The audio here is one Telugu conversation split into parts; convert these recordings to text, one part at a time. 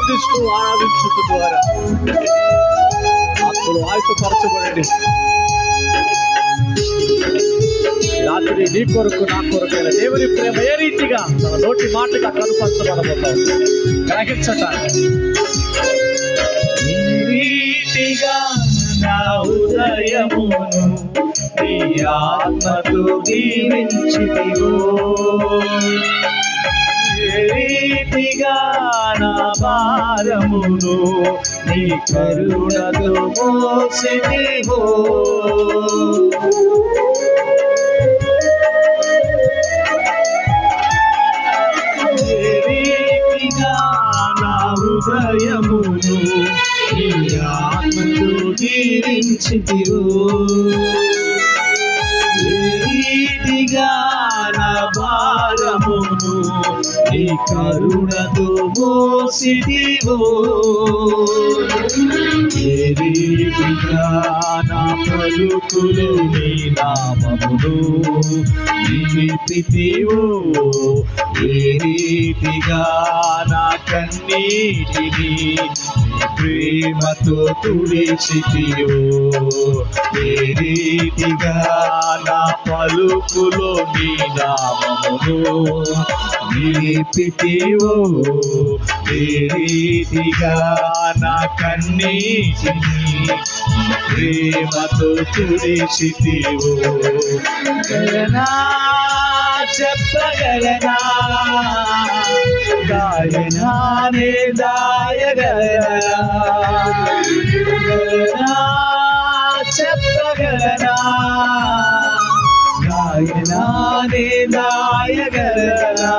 స్తుతిస్తూ ఆరాధించుట ద్వారా ఆత్మలు ఆయుధపరచబడండి. రాత్రి నీ కొరకు నా కొరకైన దేవుని ప్రేమ ఏ రీతిగా తన నోటి మాటగా కనుపరచబడబోతాం గ్రహించటానికి. ఈ రీతిగా నా హృదయమును నీ ఆత్మతో దీవించితివో, ఏ రీతిగా నా భారమును నీ కరుణతో మోసితివో, ఏ రీతిగా నా హృదయమును నీ ఆత్మతో దీవించితివో, ఏ రీతిగా నా భారమును నీ కరుణతో మోసితివో, ఏ రీతిగా నా పలుకులు నీ నామమును నిలిపితివో, ఏ రీతిగా నా కన్నీటిని ప్రేమతో తుడిచితివో, ఏ రీతిగా నా పలుకులో నీ నామమును నిలిపితివో, ఏ రీతిగా నా కన్నీటిని ప్రేమతో తుడిచితివో. గలనా చెప్పగలనా, గాయనానే దాయగలనా, గలనా చెప్పగలనా, గాయనానే దాయగలనా.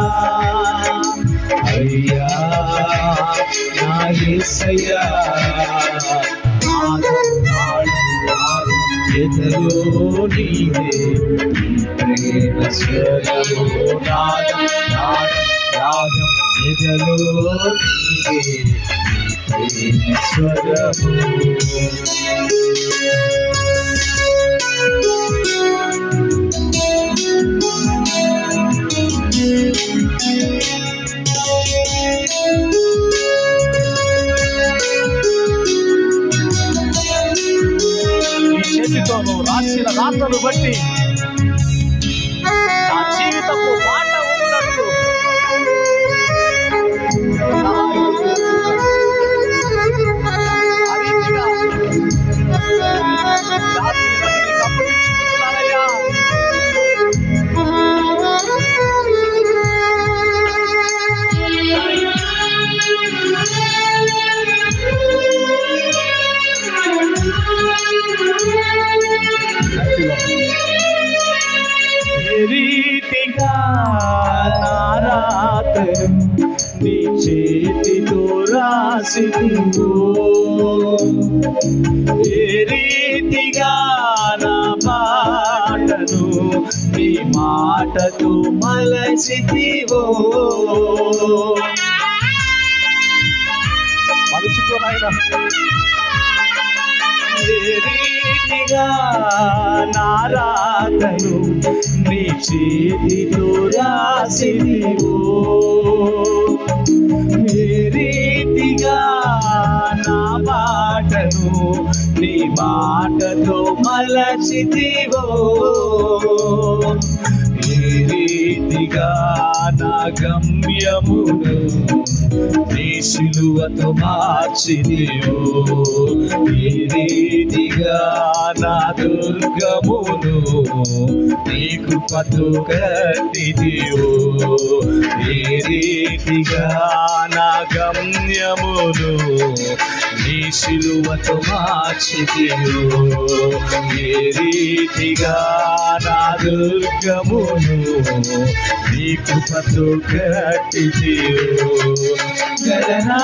అయ్యా నా యేసయ్యా, ఎదలో నీవే ప్రేమ స్వరము, నాదం రాగం ఎదలో నీవే ప్రేమ స్వరము. చేతితోను రాసిన రాతలు బట్టి నా జీవితపు మాట ఉన్నట్టు అప్పగించుకుంటున్నానయ్యా. ఏ రీతిగా నా రాతను నీ చేతితో రాసితివో, ఏ రీతిగా నా మాటను నీ మాటతో మలచితివో, మలుచుకోనైనా ఏ రీతిగా నా రాతను నీ చేతితో రాసితివో, ఏ రీతిగా నా మాటను నీ మాటతో మలచితివో, ఏ రీతిగా నా గమ్యమును నీ సిలువతో మార్చితివో, ఏ రీతిగా నా దుర్గమును నీ కృపతో కట్టితివో, ఏ రీతిగా నా గమ్యమును నీ సిలువతో మార్చితివో, ఏ రీతిగా నా దుర్గమును నీ కృపతో కట్టితివో. గలనా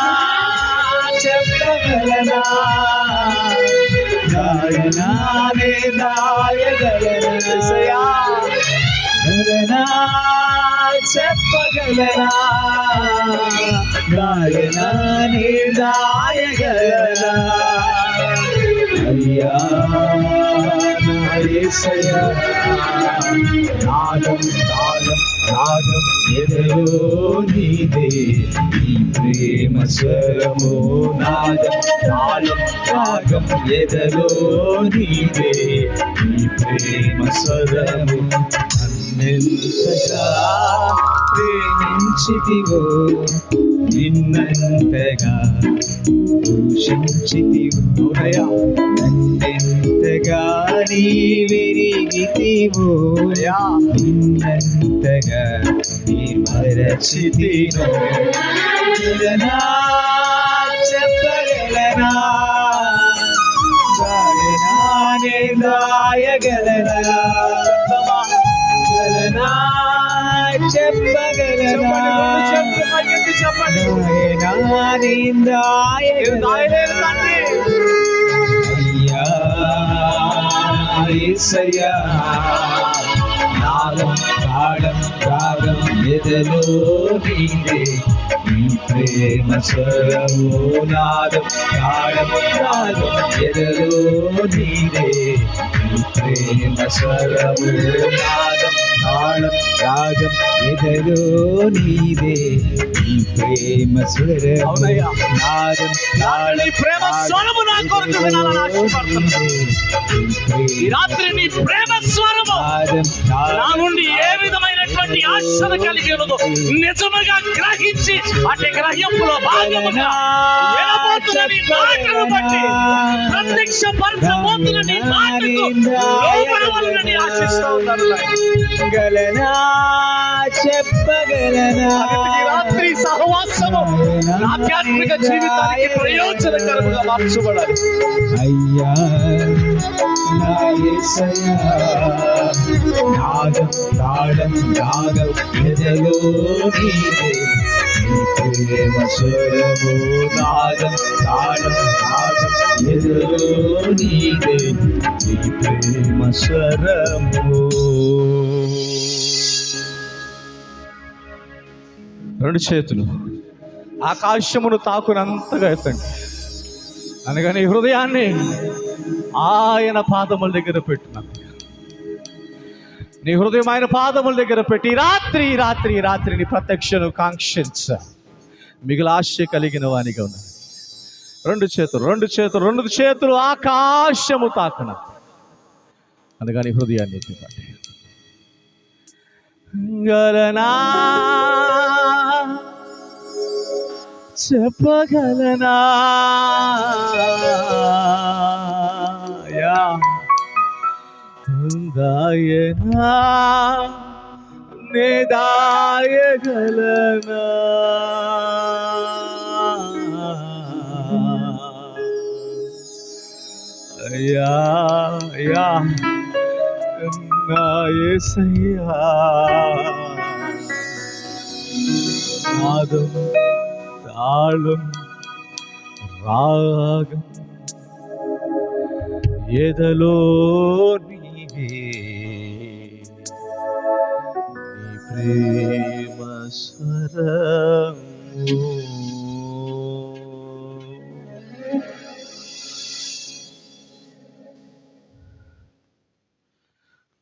చెప్పగలనా, గాయనానే దాయగలనా, గలనా చెప్పగలనా, గాయనానే దాయగలనా. అయ్యా నా యేసయ్యా, నాదం తాళం రాగం ఎదలో నీదే ఈ ప్రేమ స్వరము నాదం తాళం రాగం ఎదలో నీదే ఈ ప్రేమ స్వరము నన్నెంతగా ప్రేమించితివో నిన్నంతగా దూషించితివో నన్నెంతగా నీవెరిగితివో నిన్నంతగా నీ మరచితినో చెప్పగలనా దాయనానే దాయగలనా చెప్పగలనా అయ్యా నాదం తాళం రాగం ఎదలో నీదే ఈ ప్రేమ స్వరము నాదం తాళం రాగం ఎదలో నీదే ఈ ప్రేమ స్వరము నాదం తాళం రాగం ఎదలో నీదే ఈ ప్రేమ స్వరము నాదం తాళం ప్రేమ స్వరము నా కొరకు వినాలని ఆశపడుతున్నాను. ఈ రాత్రి నీ ప్రేమ స్వరము నా నుండి ఏ విధమైనటువంటి ఆశను కలిగి ఉన్నదో నిజముగా గ్రహించి అటు గ్రహింపులో భాగముగా వినబోతున్న నీ మాటను బట్టి ప్రత్యక్షపరచబోతున్న నీ మాటకు లోబడవలనని ఆశిస్తా ఉన్నాను. చెప్పగలనా ఈ రాత్రి సహవాసము ఆధ్యాత్మిక జీవితానికి ప్రయోజనకరముగా మార్చబడాలి. అయ్యా నా యేసయ్యా నాదం తాళం రాగం ఎదలో నీదే ఈ ప్రేమ స్వరము నాదం తాళం రాగం ఎదలో నీదే ఈ ప్రేమ స్వరము. రెండు చేతులు ఆకాశమును తాకునంతగా ఎత్తండి. అనగానే హృదయాన్ని ఆయన పాదముల దగ్గర పెట్టినాను. నీ హృదయం ఆయన పాదముల దగ్గర పెట్టి రాత్రి రాత్రి రాత్రిని ప్రత్యక్షను కాంక్షించ మిగిలిన ఆశ కలిగిన వానిగా ఉన్నాను. రెండు చేతులు ఆకాశము తాకున అనగానే హృదయాన్ని ఎత్తిపండి. గలనా చెప్పగలనా దాయనా నే దాయగలనా అయ్యా అయ్యా నా యేసయ్యా నాదం తాళం రాగం ఎదలో నీవే నీ ప్రేమ స్వరము.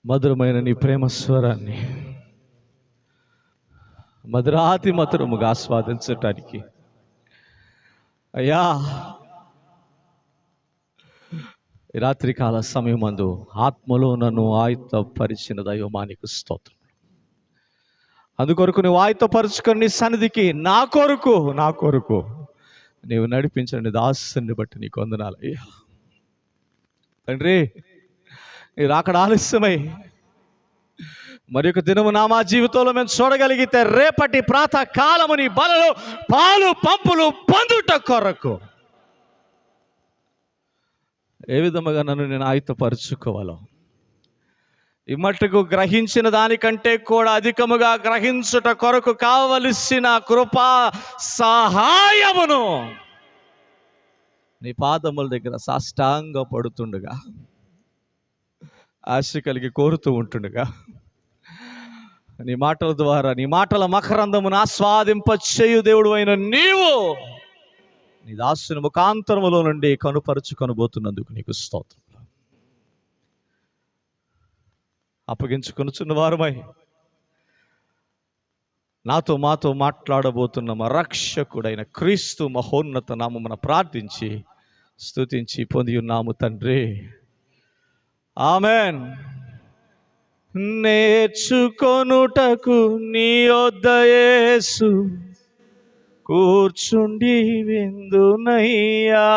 మధురమైన నీ ప్రేమ స్వరాన్ని మధురాతి మధురముగా ఆస్వాదించటానికి అయ్యా ఈ రాత్రికాల సమయమందు ఆత్మలో నన్ను ఆయుత్తపరిచిన దైవమానికి స్తోత్రం. అందుకొరకు నువ్వు ఆయుత్తపరుచుకొని నీ సన్నిధికి నా కొరకు నీవు నడిపించండి దాసుని బట్టి నీకు వందనాలు అయ్యా. తండ్రి నీ రాకడ ఆలస్యమై మరి ఒక దినము నా మా జీవితంలో మేము చూడగలిగితే రేపటి ప్రాతः కాలము నీ బలలో పాలు పంపులు పొందుట కొరకు ఏ విధముగా నన్ను నేను ఆయుత్తపరుచుకోవాలో ఈ మట్టుకు గ్రహించిన దానికంటే కూడా అధికముగా గ్రహించుట కొరకు కావలసిన కృపా సహాయమును నీ పాదముల దగ్గర సాష్టాంగ పడుతుండగా ఆశ కలిగి కోరుతూ ఉంటుండగా నీ మాటల ద్వారా నీ మాటల మకరందమును ఆస్వాదింపచేయు దేవుడు అయిన నీవు నీ దాసుని ముఖాంతరములో నుండి కనుపరుచుకొనబోతున్నందుకు నీకు స్తోత్రం. అప్పగించుకొనుచున్న వారమై నాతో మాతో మాట్లాడబోతున్న మా రక్షకుడైన క్రీస్తు మహోన్నత నామమున ప్రార్థించి స్తుతించి పొంది ఉన్నాము తండ్రి. ఆమెన్. నేర్చుకొనుటకు నీ యొద్ద యేసు కూర్చుండి విందునయ్యా.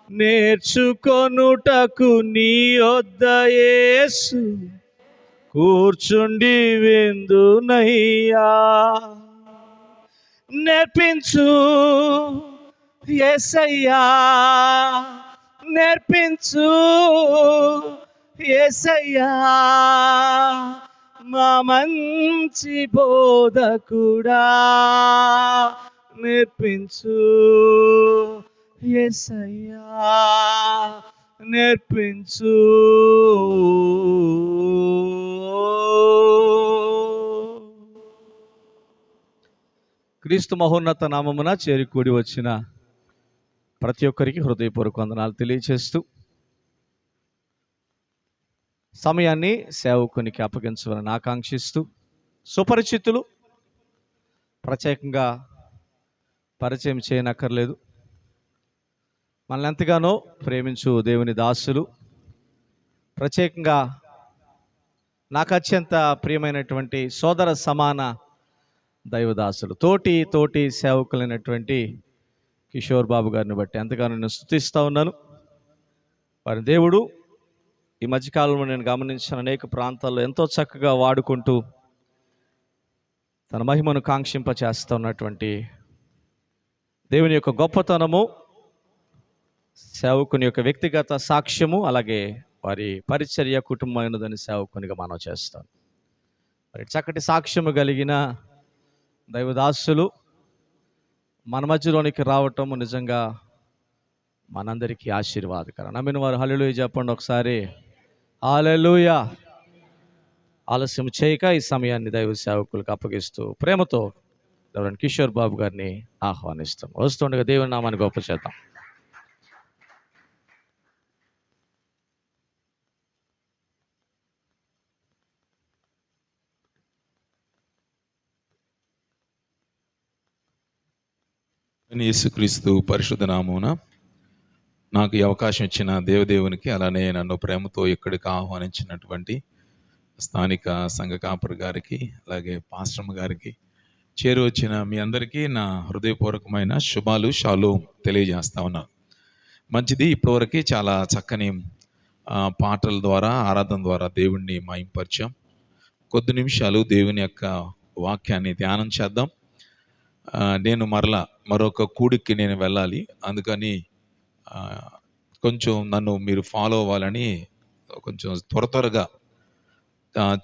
నేర్చుకొనుటకు నీ యొద్ద యేసు కూర్చుండి విందునయ్యా. నేర్పించు యేసయ్యా, నేర్పించు యేసయ్యా, మా మంచి బోధకుడా. నేర్పించు యేసయ్యా, నేర్పించు. క్రీస్తు మహోన్నత నామమున చేరి కూడి వచ్చిన ప్రతి ఒక్కరికి హృదయపూర్వక వందనాలు తెలియచేస్తూ సమయాన్ని సేవకునికి అప్పగించవాలని ఆకాంక్షిస్తూ, సుపరిచితులు ప్రత్యేకంగా పరిచయం చేయనక్కర్లేదు, మనల్ని ఎంతగానో ప్రేమించు దేవుని దాసులు, ప్రత్యేకంగా నాకు అత్యంత ప్రియమైనటువంటి సోదర సమాన దైవదాసులు, తోటి సేవకులైనటువంటి కిషోర్ బాబు గారిని బట్టి ఎంతగానో నేను స్తుతిస్తూ ఉన్నాను. వారి దేవుడు ఈ మధ్యకాలంలో నేను గమనించిన అనేక ప్రాంతాల్లో ఎంతో చక్కగా వాడుకుంటూ తన మహిమను కాంక్షింపచేస్తూ ఉన్నటువంటి దేవుని యొక్క గొప్పతనము, సేవకుని యొక్క వ్యక్తిగత సాక్ష్యము, అలాగే వారి పరిచర్య కుటుంబమైనదని సేవకునిగా మనం చేస్తాను. మరి చక్కటి సాక్ష్యము కలిగిన దైవదాసులు మన మధ్యలోనికి రావటము నిజంగా మనందరికీ ఆశీర్వాదకరం. నమ్మిన వారు హల్లెలూయా చెప్పండి ఒకసారి. హల్లెలూయా. ఆలస్యం చేయక ఈ సమయాన్ని దైవ సేవకులకు అప్పగిస్తూ ప్రేమతో రెవరెండ్ కిషోర్ బాబు గారిని ఆహ్వానిస్తాం. వస్తుండగా దేవుని నామాన్ని గొప్ప చేద్దాం. యేసుక్రీస్తు పరిశుద్ధ నామమున నాకు ఈ అవకాశం ఇచ్చిన దేవదేవునికి, అలానే నన్ను ప్రేమతో ఇక్కడికి ఆహ్వానించినటువంటి స్థానిక సంఘ కాపరి గారికి, అలాగే పాస్టమ్ గారికి, చేరి వచ్చిన మీ అందరికీ నా హృదయపూర్వకమైన శుభాలు, షాలోమ్ తెలియజేస్తా ఉన్నాను. మంచిది. ఇప్పటివరకు చాలా చక్కని పాటల ద్వారా, ఆరాధన ద్వారా దేవుణ్ణి మహింపరిచాం. కొద్ది నిమిషాలు దేవుని యొక్క వాక్యాన్ని ధ్యానం చేద్దాం. నేను మరొక కూడికి నేను వెళ్ళాలి, అందుకని కొంచెం నన్ను మీరు ఫాలో అవ్వాలని కొంచెం త్వరగా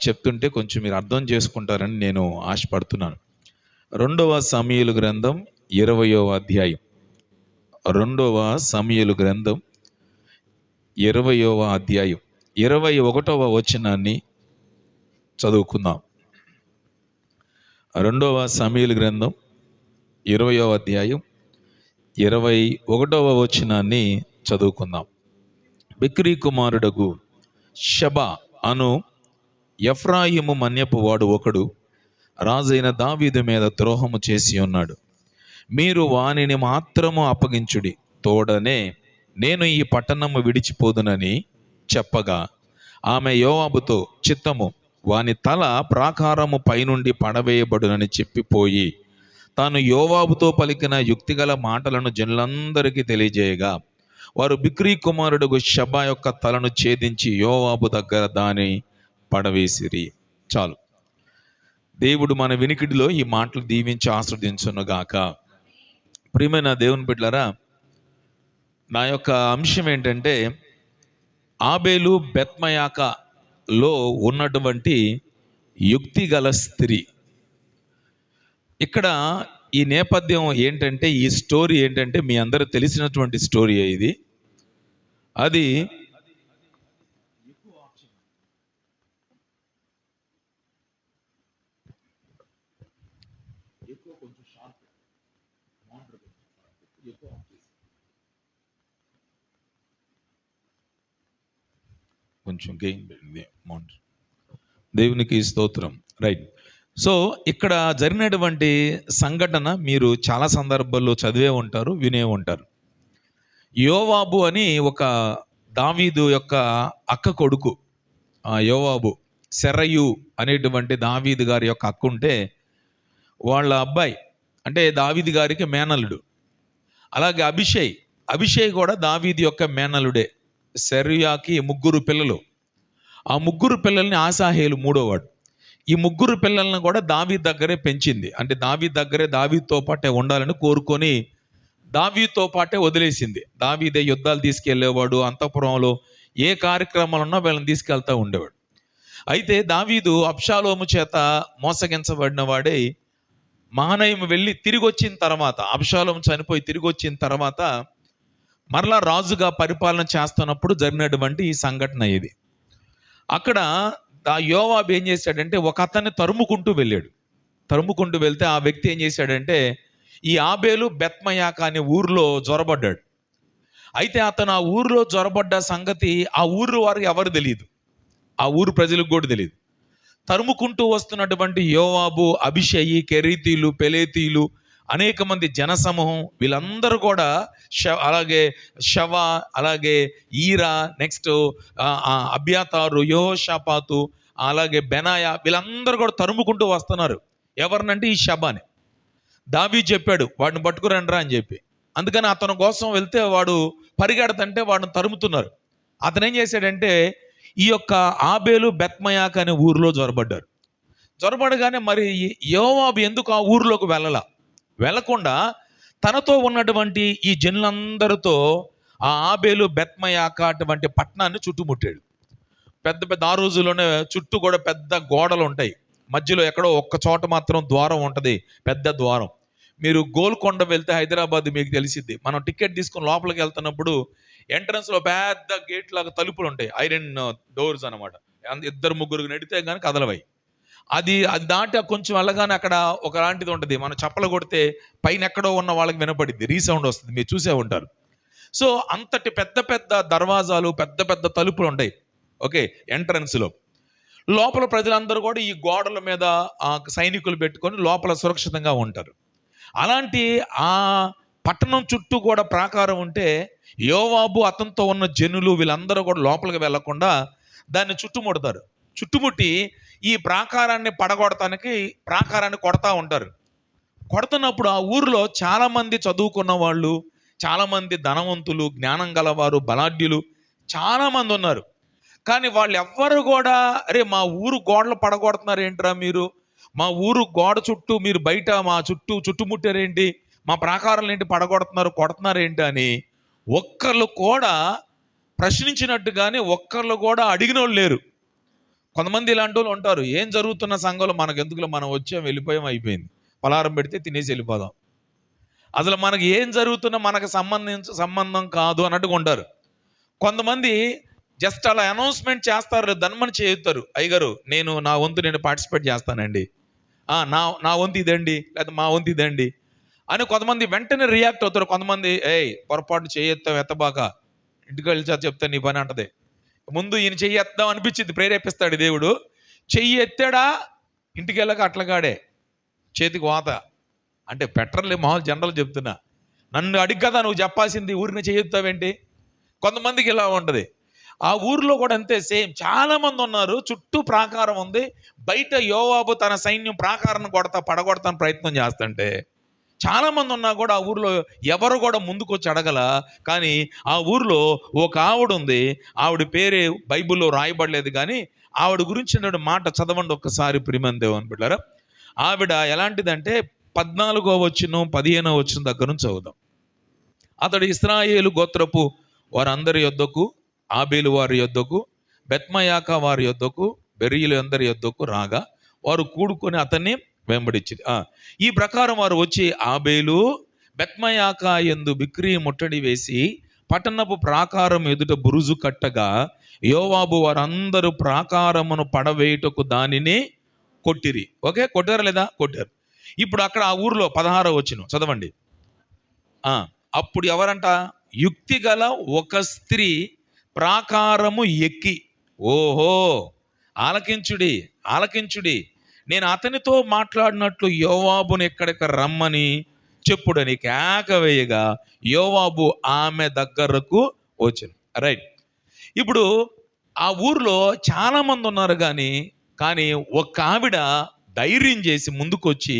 చెప్తుంటే కొంచెం మీరు అర్థం చేసుకుంటారని నేను ఆశపడుతున్నాను. 2వ సమూయేలు గ్రంథం 20వ అధ్యాయం. 2వ సమూయేలు గ్రంథం 20వ అధ్యాయం 21వ వచనాన్ని చదువుకుందాం. 2వ సమూయేలు గ్రంథం 20వ అధ్యాయం 21వ వచనాన్ని చదువుకుందాం. బిక్రీ కుమారుడగు షబా అను ఎఫ్రాయిము మన్యపు వాడు ఒకడు రాజైన దావీదు మీద ద్రోహము చేసి ఉన్నాడు. మీరు వానిని మాత్రము అప్పగించుడి, తోడనే నేను ఈ పట్టణము విడిచిపోదునని చెప్పగా, ఆమె యోవాబుతో, చిత్తము, వాని తల ప్రాకారము పైనుండి పడవేయబడునని చెప్పిపోయి తాను యోవాబుతో పలికిన యుక్తిగల మాటలను జనులందరికీ తెలియజేయగా, వారు బిక్రీ కుమారుడు షబా యొక్క తలను ఛేదించి యోవాబు దగ్గర దాని పడవేసిరి. చాలు. దేవుడు మన వినికిడిలో ఈ మాటలు దీవించి ఆస్వాదించునుగాక. ప్రియమైన దేవుని బిడ్డలారా, నా యొక్క అంశం ఏంటంటే ఆబేలు బెత్మయాకలో ఉన్నటువంటి యుక్తిగల స్త్రీ. ఇక్కడ ఈ నేపథ్యం ఏంటంటే, ఈ స్టోరీ ఏంటంటే మీ అందరూ తెలిసినటువంటి స్టోరీ ఇది. అది కొంచెం గెయిన్ దేవునికి స్తోత్రం. రైట్. సో ఇక్కడ జరిగినటువంటి సంఘటన మీరు చాలా సందర్భాల్లో చదివే ఉంటారు, వినే ఉంటారు. యోవాబు అని ఒక దావీదు యొక్క అక్క కొడుకు. యోవాబు సెరయు అనేటువంటి దావీదు గారి యొక్క అక్క ఉంటే, వాళ్ళ అబ్బాయి అంటే దావీదు గారికి మేనల్లుడు. అలాగే అభిషేక్ కూడా దావీదు యొక్క మేనలుడే. సెరయాకి 3 పిల్లలు. ఆ 3 పిల్లల్ని ఆసాహేలు మూడోవాడు. ఈ 3 పిల్లల్ని కూడా దావీదు దగ్గరే పెంచింది. అంటే దావీదు దగ్గరే దావీదుతో పాటే ఉండాలని కోరుకొని దావీదుతో పాటే వదిలేసింది. దావీదే యుద్ధాలు తీసుకెళ్లేవాడు, అంతఃపురంలో ఏ కార్యక్రమాలు ఉన్నా వీళ్ళని తీసుకెళ్తా ఉండేవాడు. అయితే దావీదు అబ్షాలోము చేత మోసగించబడిన వాడే మహనయిము వెళ్ళి తిరిగి వచ్చిన తర్వాత, అబ్షాలోము చనిపోయి తిరిగి వచ్చిన తర్వాత మరలా రాజుగా పరిపాలన చేస్తున్నప్పుడు జరిగినటువంటి ఈ సంఘటన ఇది. అక్కడ యోవాబు ఏం చేశాడంటే ఒక అతన్ని తరుముకుంటూ వెళ్ళాడు. తరుముకుంటూ వెళ్తే ఆ వ్యక్తి ఏం చేశాడంటే ఈ ఆబేలు బెత్మయాక అనే ఊరిలో జ్వరబడ్డాడు. అయితే అతను ఆ ఊరిలో జ్వరబడ్డ సంగతి ఆ ఊరు వారికి ఎవరు తెలియదు, ఆ ఊరు ప్రజలకు కూడా తెలియదు. తరుముకుంటూ వస్తున్నటువంటి యోవాబు, అభిషేయి, కెరీతీలు, పెలేతీలు, అనేక మంది జనసమూహం, వీళ్ళందరూ కూడా అలాగే షవ, అలాగే ఈరా, నెక్స్ట్ అబ్యాతారు, యెహోషాపాతు, అలాగే బెనాయా, వీళ్ళందరూ కూడా తరుముకుంటూ వస్తున్నారు. ఎవరినంటే ఈ షబాని. దావీదు చెప్పాడు వాడిని పట్టుకురండ్రా అని చెప్పి. అందుకని అతని కోసం వెళ్తే వాడు పరిగెడతంటే వాడిని తరుముతున్నారు. అతను ఏం చేశాడంటే ఈ యొక్క ఆబేలు బెత్మయాక అనే ఊరిలో జ్వరబడగానే మరి యోవాబు ఎందుకు ఆ ఊరిలోకి వెళ్ళకుండా తనతో ఉన్నటువంటి ఈ జనులందరితో ఆ ఆబేలు బెత్మయాక అటువంటి పట్టణాన్ని చుట్టుముట్టాడు. పెద్ద పెద్ద ఆ రోజుల్లోనే చుట్టూ కూడా పెద్ద గోడలు ఉంటాయి, మధ్యలో ఎక్కడో ఒక్క చోట మాత్రం ద్వారం ఉంటుంది, పెద్ద ద్వారం. మీరు గోల్కొండ వెళ్తే హైదరాబాద్ మీకు తెలిసిద్ది. మనం టికెట్ తీసుకుని లోపలికి వెళ్తున్నప్పుడు ఎంట్రన్స్లో పెద్ద గేట్ లాగా తలుపులు ఉంటాయి, ఐరన్ డోర్స్ అనమాట. 2-3 నడితే కానీ కదలవై. అది దాటి కొంచెం వెళ్ళగానే అక్కడ ఒకలాంటిది ఉంటుంది, మనం చప్పలు కొడితే పైన ఎక్కడో ఉన్న వాళ్ళకి వినపడిద్ది, రీసౌండ్ వస్తుంది, మీరు చూసే ఉంటారు. సో అంతటి పెద్ద పెద్ద దర్వాజాలు, పెద్ద పెద్ద తలుపులు ఉంటాయి. ఓకే, ఎంట్రన్స్లో లోపల ప్రజలందరూ కూడా ఈ గోడల మీద సైనికులు పెట్టుకొని లోపల సురక్షితంగా ఉంటారు. అలాంటి ఆ పట్టణం చుట్టూ కూడా ప్రాకారం ఉంటే యోవాబు అతనితో ఉన్న జనులు వీళ్ళందరూ కూడా లోపలికి వెళ్లకుండా దాన్ని చుట్టుముట్టి ఈ ప్రాకారాన్ని పడగొడటానికి ప్రాకారాన్ని కొడతా ఉంటారు. కొడుతున్నప్పుడు ఆ ఊరిలో చాలామంది చదువుకున్న వాళ్ళు, చాలామంది ధనవంతులు, జ్ఞానం గలవారు, బలాఢ్యులు చాలామంది ఉన్నారు. కానీ వాళ్ళు ఎవ్వరు కూడా అరే మా ఊరు గోడలు పడగొడుతున్నారు ఏంట్రా మీరు, మా ఊరు గోడ చుట్టూ మీరు బయట మా చుట్టుముట్టారేంటి, మా ప్రాకారాలు ఏంటి కొడుతున్నారు ఏంటి అని ఒక్కళ్ళు కూడా ప్రశ్నించినట్టుగానే ఒక్కళ్ళు కూడా అడిగిన వాళ్ళు లేరు. కొంతమంది ఇలాంటి వాళ్ళు ఉంటారు, ఏం జరుగుతున్న సంఘంలో మనకు ఎందుకులో, మనం వచ్చాం వెళ్ళిపోయాం అయిపోయింది, పలారం పెడితే తినేసి వెళ్ళిపోదాం, అసలు మనకి ఏం జరుగుతున్నా మనకు సంబంధం కాదు అన్నట్టుగా ఉంటారు. కొంతమంది జస్ట్ అలా అనౌన్స్మెంట్ చేస్తారు, ధన్మని చేయుతారు, అయ్యగారు నా వంతు నేను పార్టిసిపేట్ చేస్తానండి, నా వంతు ఇదండి, లేదా మా వంతు ఇదండి అని కొంతమంది వెంటనే రియాక్ట్ అవుతారు. కొంతమంది పొరపాటు చేయెత్తాం ఎత్తబాక, ఇంటికి వెళ్ళి చెప్తాను నీ పని అంటది. ముందు ఈయన చెయ్యి ఎత్తాం అనిపించింది, ప్రేరేపిస్తాడు దేవుడు. చెయ్యి ఎత్తాడా ఇంటికి వెళ్ళక అట్లగాడే చేతికి వాత, అంటే పెట్రోల్ మామూలు జనరల్ చెప్తున్నా, నన్ను అడిగి కదా నువ్వు చెప్పాల్సింది, ఊరిని చెయ్యొత్తావేంటి. కొంతమందికి ఇలా ఉంటుంది. ఆ ఊర్లో కూడా అంతే, సేమ్. చాలా మంది ఉన్నారు, చుట్టూ ప్రాకారం ఉంది, బయట యోవాబు తన సైన్యం ప్రాకారాన్ని పడగొడతాను ప్రయత్నం చేస్తుంటే చాలా మంది ఉన్నా కూడా ఆ ఊర్లో ఎవరు కూడా ముందుకు వచ్చి అడగల. కానీ ఆ ఊర్లో ఒక ఆవిడ ఉంది, ఆవిడ పేరే బైబిల్లో రాయబడలేదు, కానీ ఆవిడ గురించి మాట చదవండి ఒక్కసారి ప్రియమైన దేవుని బిడ్డలారా. ఆవిడ ఎలాంటిదంటే 14వ వచనం 15వ వచనం దగ్గర నుంచి చదువుదాం. అతడు ఇశ్రాయేలు గోత్రపు వారందరి యొద్దకు, ఆబేలు వారి యొద్దకు, బెత్మయాక వారి యొద్దకు, బెరీయులు అందరి యొద్దకు రాగా వారు కూడుకొని అతన్ని వెంబడించింది. ఈ ప్రకారం వారు వచ్చి ఆబేలు బెత్మయాక యందు బిక్రీ ముట్టడి వేసి పట్టణపు ప్రాకారం ఎదుట బురుజు కట్టగా యోవాబు వారందరూ ప్రాకారమును పడవేయుటకు దానిని కొట్టిరి. ఓకే, కొట్టారా లేదా? కొట్టారు. ఇప్పుడు అక్కడ ఆ ఊర్లో 16వ వచనం చదవండి. అప్పుడు ఎవరంట? యుక్తి గల ఒక స్త్రీ ప్రాకారము ఎక్కి, ఓహో ఆలకించుడి నేను అతనితో మాట్లాడినట్లు యోవాబుని ఎక్కడికి రమ్మని చెప్పుడని కేక వేయగా యోవాబు ఆమె దగ్గరకు వచ్చాను. రైట్. ఇప్పుడు ఆ ఊర్లో చాలా మంది ఉన్నారు కానీ ఒక ఆవిడ ధైర్యం చేసి ముందుకొచ్చి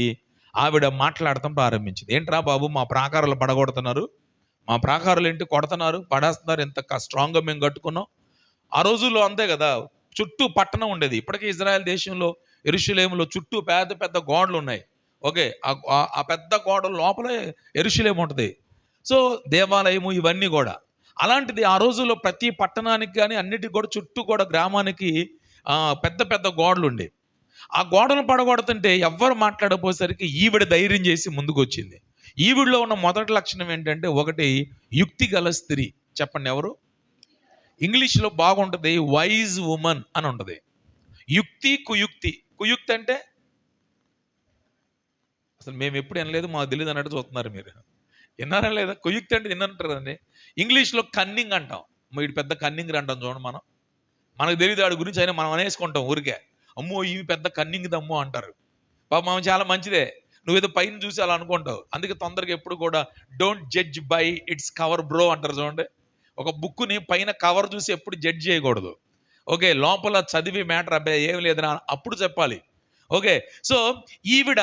ఆవిడ మాట్లాడటం ప్రారంభించింది. ఏంట్రా బాబు, మా ప్రాకారాలు పడగొడుతున్నారు, మా ప్రాకారాలు ఏంటి కొడుతున్నారు, పడేస్తున్నారు, ఎంత స్ట్రాంగ్గా మేము కట్టుకున్నాం. ఆ రోజుల్లో అంతే కదా, చుట్టూ పట్టణం ఉండేది. ఇప్పటికీ ఇజ్రాయెల్ దేశంలో యెరూషలేములో చుట్టూ పెద్ద పెద్ద గోడలు ఉన్నాయి. ఓకే, ఆ పెద్ద గోడ లోపలే యెరూషలేము ఉంటుంది. సో దేవాలయము ఇవన్నీ కూడా అలాంటిది. ఆ రోజుల్లో ప్రతి పట్టణానికి కానీ అన్నిటికి కూడా చుట్టూ కూడా గ్రామానికి పెద్ద పెద్ద గోడలు ఉండే. ఆ గోడలు పడగొడుతుంటే ఎవ్వరు మాట్లాడపోయేసరికి ఈవిడ ధైర్యం చేసి ముందుకు వచ్చింది. ఈవిడలో ఉన్న మొదటి లక్షణం ఏంటంటే, ఒకటి యుక్తి గల స్త్రీ. చెప్పండి ఎవరు? ఇంగ్లీష్లో బాగుంటుంది, వైజ్ ఉమన్ అని ఉంటుంది. యుక్తి, కుయుక్తి. కుయుక్తి అంటే అసలు మేము ఎప్పుడు వినలేదు, మాకు తెలియదు అన్నట్టు చూస్తున్నారు మీరు. విన్నారా లేదా? కుయుక్తి అంటే విన్నంటారండి. ఇంగ్లీష్లో కన్నింగ్ అంటాం. వీడు పెద్ద కన్నింగ్ అంటాం చూడండి. మనకు తెలియదు వాడి గురించి, అయినా మనం అనేసుకుంటాం ఊరికే. అమ్మో ఇవి పెద్ద కన్నింగ్ దమ్మో అంటారు. పాపం ఆమె చాలా మంచిదే, నువ్వేదో పైన చూసి అలా అనుకుంటావు. అందుకే తొందరగా ఎప్పుడు కూడా don't judge by its cover bro అంటారు చూడండి. ఒక బుక్ని పైన కవర్ చూసి ఎప్పుడు జడ్జ్ చేయకూడదు. ఓకే, లోపల చదివి మ్యాటర్ అబ్బాయి ఏం లేదని అప్పుడు చెప్పాలి. ఓకే, సో ఈవిడ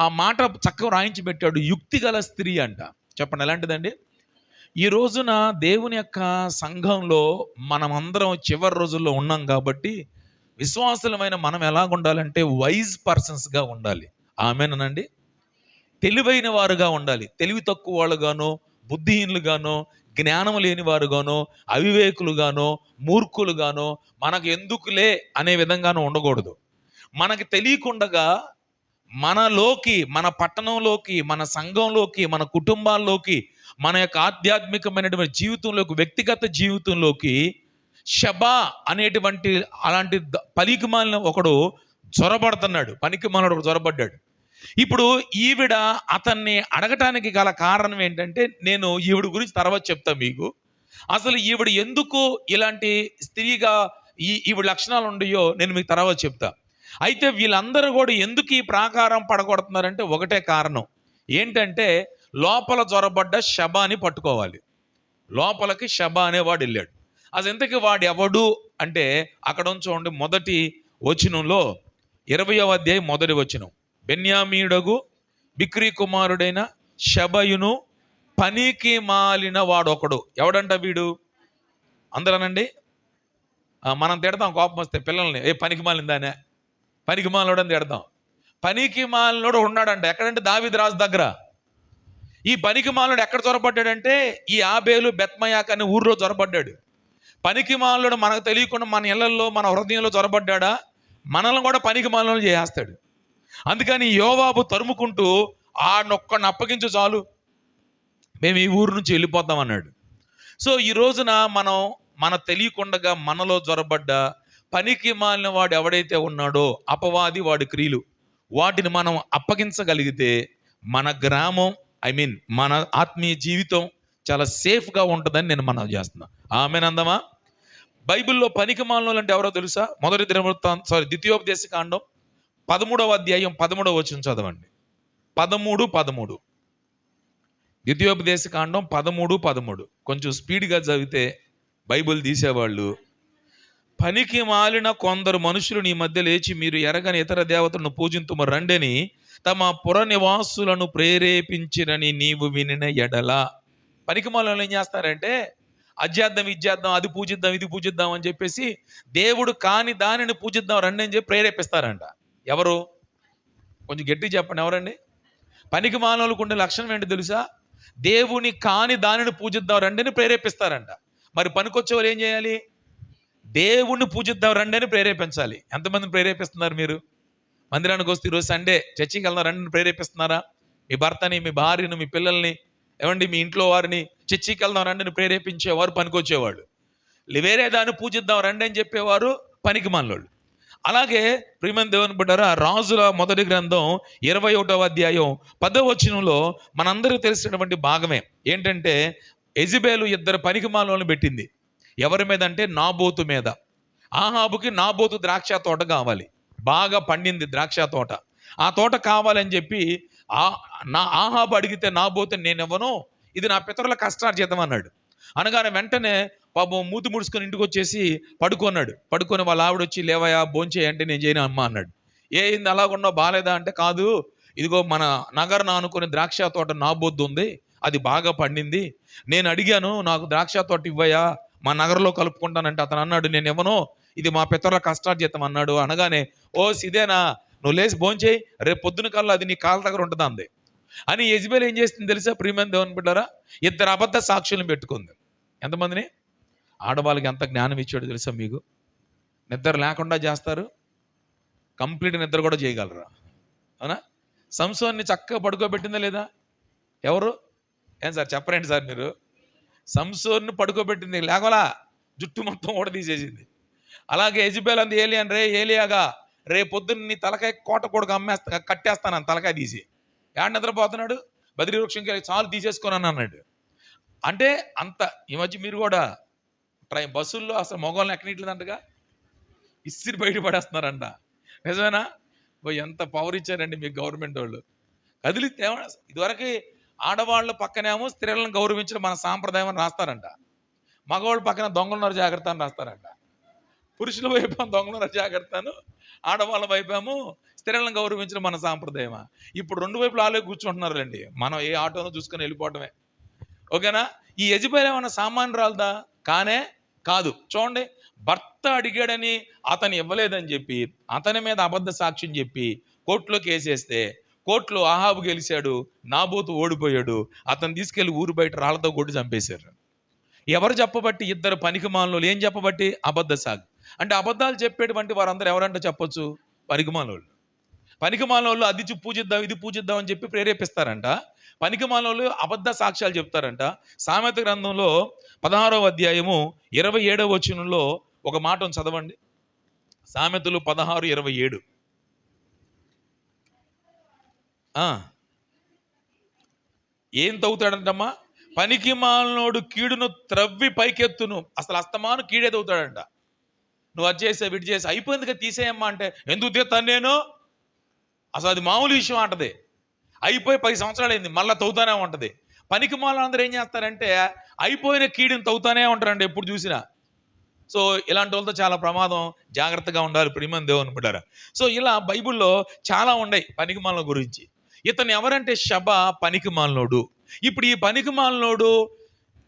ఆ మాట చక్కగా రాయించి పెట్టాడు, యుక్తి గల స్త్రీ అంట. చెప్పండి ఎలాంటిదండి? ఈ రోజున దేవుని యొక్క సంఘంలో మనమందరం చివరి రోజుల్లో ఉన్నాం కాబట్టి విశ్వాసులమైన మనం ఎలాగుండాలంటే వైజ్ పర్సన్స్గా ఉండాలి. ఆమేనండి. తెలివైన వారుగా ఉండాలి. తెలివి తక్కువ వాళ్ళుగానో, బుద్ధిహీనులుగానో, జ్ఞానం లేని వారుగానో, అవివేకులుగానో, మూర్ఖులుగానో, మనకు ఎందుకులే అనే విధంగానూ ఉండకూడదు. మనకి తెలియకుండగా మనలోకి, మన పట్టణంలోకి, మన సంఘంలోకి, మన కుటుంబాల్లోకి, మన యొక్క ఆధ్యాత్మికమైనటువంటి జీవితంలోకి, వ్యక్తిగత జీవితంలోకి షబా అనేటువంటి అలాంటి పనికిమాలిన ఒకడు చొరబడుతున్నాడు. పనికిమాలిన చొరబడ్డాడు. ఇప్పుడు ఈవిడ అతన్ని అడగటానికి గల కారణం ఏంటంటే, నేను ఈవిడ గురించి తర్వాత చెప్తా మీకు. అసలు ఈవిడ ఎందుకు ఇలాంటి స్త్రీగా ఈవిడ లక్షణాలు ఉండయో నేను మీకు తర్వాత చెప్తా. అయితే వీళ్ళందరూ కూడా ఎందుకు ఈ ప్రాకారం పడగొడుతున్నారంటే ఒకటే కారణం ఏంటంటే, లోపల జొరబడ్డ షబాని పట్టుకోవాలి. లోపలికి షబా అనేవాడు వెళ్ళాడు. అసలు ఇంతకీ వాడు ఎవడు అంటే, అక్కడ చూడండి మొదటి వచనంలో 20వ అధ్యాయం మొదటి వచనం. బెన్యామీయుడగు బిక్రీ కుమారుడైన షబయును పనికి మాలిన వాడొకడు. ఎవడంట వీడు? అందరనండి. మనం తిడతాం కోపం వస్తే పిల్లల్ని, ఏ పనికి మాలిందానే, పనికి మాలినోడని తిడతాం. పనికి మాలినోడు ఉన్నాడంట. ఎక్కడంటే దావీదు రాజు దగ్గర. ఈ పనికి మాలినోడు ఎక్కడ చొరబడ్డాడంటే, ఈ ఆబేలు బెత్మయాక్ అనే ఊర్లో చొరబడ్డాడు. పనికి మాలినోడు మనకు తెలియకుండా మన ఇళ్లలో, మన హృదయంలో చొరబడ్డా మనల్ని కూడా పనికి మాలినోడు చేసేస్తాడు. అందుకని యోవాబు తరుముకుంటూ ఆడొక్కడిని అప్పగించు చాలు, మేము ఈ ఊరు నుంచి వెళ్ళిపోతాం అన్నాడు. సో ఈ రోజున మన తెలియకుండగా మనలో జ్వరబడ్డ పనికి మాలిన వాడు ఎవడైతే ఉన్నాడో, అపవాది వాడి క్రియలు, వాటిని మనం అప్పగించగలిగితే మన గ్రామం, మన ఆత్మీయ జీవితం చాలా సేఫ్గా ఉంటుందని నేను మనం చేస్తున్నా. ఆమేనందమా? బైబిల్లో పనికి మాలిన అంటే ఎవరో తెలుసా? ద్వితీయోపదేశ కాండం 13వ అధ్యాయం 13వ వచనం చదవండి. 13 ద్వితీయోపదేశ కాండం 13 కొంచెం స్పీడ్గా చదివితే బైబిల్ తీసేవాళ్ళు. పనికి మాలిన కొందరు మనుషులు నీ మధ్య లేచి, మీరు ఎరగని ఇతర దేవతలను పూజింతుము రండని తమ పుర నివాసులను ప్రేరేపించినని నీవు వినిన ఎడల. పనికి మాలిన ఏం చేస్తారంటే, అధ్యాత్మం ఇచ్చేద్దాం, అది పూజిద్దాం, ఇది పూజిద్దాం అని చెప్పేసి దేవుడు కాని దానిని పూజిద్దాం రండి అని చెప్పి ప్రేరేపిస్తారంట. ఎవరు? కొంచెం గట్టి చెప్పండి, ఎవరండి? పనికి మాలినోళ్ళకు ఉండే లక్షణం ఏంటి తెలుసా? దేవుని కాని దానిని పూజిద్దాం రండి అని ప్రేరేపిస్తారంట. మరి పనికొచ్చేవాళ్ళు ఏం చేయాలి? దేవుణ్ణి పూజిద్దాం రండి అని ప్రేరేపించాలి. ఎంతమందిని ప్రేరేపిస్తున్నారు మీరు? మందిరానికి వస్తే ఈరోజు సండే చర్చికి వెళ్దాం రండి ప్రేరేపిస్తున్నారా? మీ భర్తని, మీ భార్యను, మీ పిల్లల్ని, ఏమండి మీ ఇంట్లో వారిని చర్చికి వెళ్దాం రండి అని ప్రేరేపించేవారు పనికొచ్చేవాళ్ళు. వేరే దాన్ని పూజిద్దాం రండి అని చెప్పేవారు పనికి మాలినోళ్ళు. అలాగే ప్రియమైన దేవుని బిడ్డలారా, రాజుల మొదటి గ్రంథం 21వ అధ్యాయం 10వ వచనంలో మనందరికీ తెలిసినటువంటి భాగమే ఏంటంటే, యెజెబెలు 2 పనికి మాలినోళ్ళని పెట్టింది. ఎవరి మీద అంటే నాబోతు మీద. ఆహాబుకి నాబోతు ద్రాక్ష తోట కావాలి. బాగా పండింది ద్రాక్ష తోట. ఆ తోట కావాలని చెప్పి నా ఆహాబు అడిగితే నాబోతే నేనెవను, ఇది నా పితరుల కష్టార్జితం అన్నాడు. అనగానే వెంటనే పాపం మూతి ముడుచుకొని ఇంటికి వచ్చేసి పడుకున్నాడు. పడుకొని వాళ్ళ ఆవిడ వచ్చి లేవయా భోంచేయి అంటే నేను చేయను అమ్మ అన్నాడు. ఏంది అలాగున్నావు బాగాలేదా అంటే, కాదు ఇదిగో మన నగరం అనుకునే ద్రాక్ష తోట నాబొద్దు ఉంది, అది బాగా పండింది, నేను అడిగాను నాకు ద్రాక్ష తోట ఇవ్వయా మా నగరంలో కలుపుకుంటానంటే అతను అన్నాడు నేను ఇవ్వను, ఇది మా పితరుల కష్టార్జితం అన్నాడు. అనగానే ఓ సిదేనా, నువ్వు లేచి భోంచేయి, రేపు పొద్దున కల్లా అది నీ కాళ్ళ దగ్గర ఉంటుంది అంది. అని యెజబెల్ ఏం చేస్తుంది తెలుసా ప్రియమైన దేవుని బిడ్డారా, 2 అబద్ధ సాక్షులను పెట్టుకుంది. ఎంతమందిని? ఆడవాళ్ళకి ఎంత జ్ఞానం ఇచ్చాడు తెలుసా మీకు? నిద్ర లేకుండా చేస్తారు, కంప్లీట్ నిద్ర కూడా చేయగలరా? అవునా? సంసోన్ని చక్కగా పడుకోబెట్టిందా లేదా? ఎవరు? ఏం సార్ చెప్పరండి సార్ మీరు. సంసోన్ని పడుకోబెట్టింది, లేకలా జుట్టు మొత్తం కూడా తీసేసింది. అలాగే యెజబెల్ అంది ఏలియాని, రే ఏలియాగా రేపు పొద్దున్న నీ తలకాయ కోట కూడా కట్టేస్తాను తలకాయ తీసి. ఏడ నిద్రపోతున్నాడు? బద్రీ వృక్షంకి చాలు తీసేసుకున్నాను అన్నాడు. అంటే అంత. ఈ మధ్య మీరు కూడా బస్సుల్లో అసలు మగవాళ్ళని ఎక్కనిట్లేదంటగా, ఇసిరి బయట పడేస్తున్నారంట. నిజమేనా? ఎంత పవర్ ఇచ్చారండి మీకు గవర్నమెంట్ వాళ్ళు. కదిలితే ఇదివరకు ఆడవాళ్ళ పక్కనేమో స్త్రీలను గౌరవించడం మన సాంప్రదాయం అని రాస్తారంట, మగవాళ్ళ పక్కన దొంగలున్నారు జాగ్రత్త అని రాస్తారంట. పురుషుల వైపు దొంగలున్నారు జాగ్రత్తను, ఆడవాళ్ళ వైపేమో స్త్రీలను గౌరవించడం మన సాంప్రదాయమా? ఇప్పుడు 2 వైపులు ఆలే కూర్చుంటున్నారండి. మనం ఏ ఆటోనో చూసుకొని వెళ్ళిపోవటమే. ఓకేనా? ఈ యెజబెల్ ఏమన్నా సామాన్యురాలదా? కానే కాదు. చూడండి, భర్త అడిగాడని అతను ఇవ్వలేదని చెప్పి అతని మీద అబద్ధ సాక్ష్యం చెప్పి కోర్టులోకి వేసేస్తే, కోర్టులో ఆహాబు గెలిచాడు, నాబోతు ఓడిపోయాడు. అతను తీసుకెళ్లి ఊరు బయట రాళ్లతో కొట్టి చంపేశారు. ఎవరు చెప్పబట్టి? 2 పనికిమాలినోళ్ళు. ఏం చెప్పబట్టి? అబద్ధ సాగు. అంటే అబద్ధాలు చెప్పేటువంటి వారందరూ ఎవరంటే చెప్పొచ్చు? పనికిమాలినోళ్ళు. పనికిమాలినోళ్ళు అది పూజిద్దాం ఇది పూజిద్దాం అని చెప్పి ప్రేరేపిస్తారంట. పనికిమాలినోళ్ళు అబద్ధ సాక్ష్యాలు చెప్తారంట. సామెత గ్రంథంలో 16వ అధ్యాయము 27వ వచనంలో ఒక మాట చదవండి. సామెతలు 16:27. ఏం తవ్వుతాడంటమ్మా? పనికిమాలినోడు కీడును త్రవ్వి పైకెత్తును. అసలు అస్తమాను కీడే తవ్వుతాడంట. నువ్వు అది చేసే విడి చేసి అయిపోయిందిగా తీసేయమ్మా అంటే, ఎందుకు తీస్తాను నేను? అసలు అది మామూలు విషయం అంటది. అయిపోయి 10 సంవత్సరాలు అయింది, మళ్ళీ తవ్వుతానే ఉంటుంది. పనికిమాలందరూ ఏం చేస్తారంటే అయిపోయిన కీడుని తవ్వుతానే ఉంటారండి ఎప్పుడు చూసినా. సో ఇలాంటి వాళ్ళతో చాలా ప్రమాదం, జాగ్రత్తగా ఉండాలి ప్రియమైన దేవుని బిడ్డారా. సో ఇలా బైబిల్లో చాలా ఉన్నాయి పనికిమాలిన గురించి. ఇతను ఎవరంటే షబ పనికిమాలినోడు. ఇప్పుడు ఈ పనికిమాలినోడు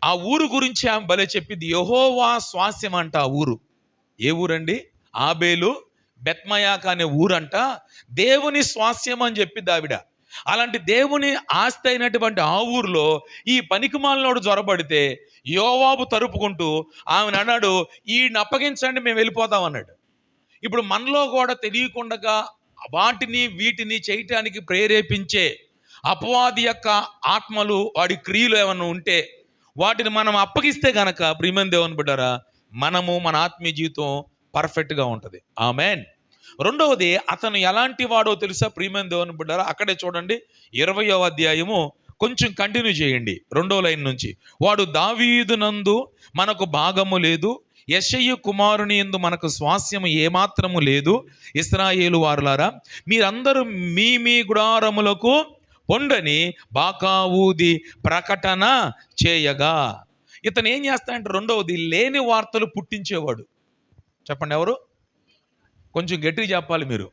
ఆ ఊరు గురించి ఆమె భలే చెప్పింది. యెహోవా స్వాస్యం అంట ఆ ఊరు. ఏ ఊరండి? ఆబేలు బెత్మయాక అనే ఊరంట దేవుని స్వాస్యం అని చెప్పింది ఆవిడ. అలాంటి దేవుని ఆస్తి అయినటువంటి ఆ ఊరిలో ఈ పనికిమాలినోడు జ్వరపడితే యోవాబు తరుపుకుంటూ ఆమెను అన్నాడు, ఈయన్ని అప్పగించండి మేము వెళ్ళిపోతాం అన్నాడు. ఇప్పుడు మనలో కూడా తెలియకుండా వాటిని వీటిని చేయటానికి ప్రేరేపించే అపవాది యొక్క ఆత్మలు, వాడి క్రియలు ఏమన్నా ఉంటే వాటిని మనం అప్పగిస్తే గనక ప్రియమైన దేవుని బిడ్డారా, మనము మన ఆత్మీయ జీవితం పర్ఫెక్ట్గా ఉంటుంది. ఆమేన్. రెండవది, అతను ఎలాంటి వాడో తెలుసా ప్రియమైన దేవుని బిడ్డారా? అక్కడే చూడండి 20వ అధ్యాయము కొంచెం కంటిన్యూ చేయండి 2వ లైన్ నుంచి. వాడు దావీదునందు మనకు భాగము లేదు, యెషయి కుమారుని యందు మనకు స్వాస్యము ఏమాత్రము లేదు. ఇశ్రాయేలు వారులారా, మీరందరూ మీ మీ గుడారములకు పొండని బాకా ఊది ప్రకటన చేయగా. ఇతను ఏం చేస్తాడంటే రెండవది, లేని వార్తలు పుట్టించేవాడు. చెప్పండి ఎవరు? కొంచెం గట్టిగా చెప్పాలి మీరు.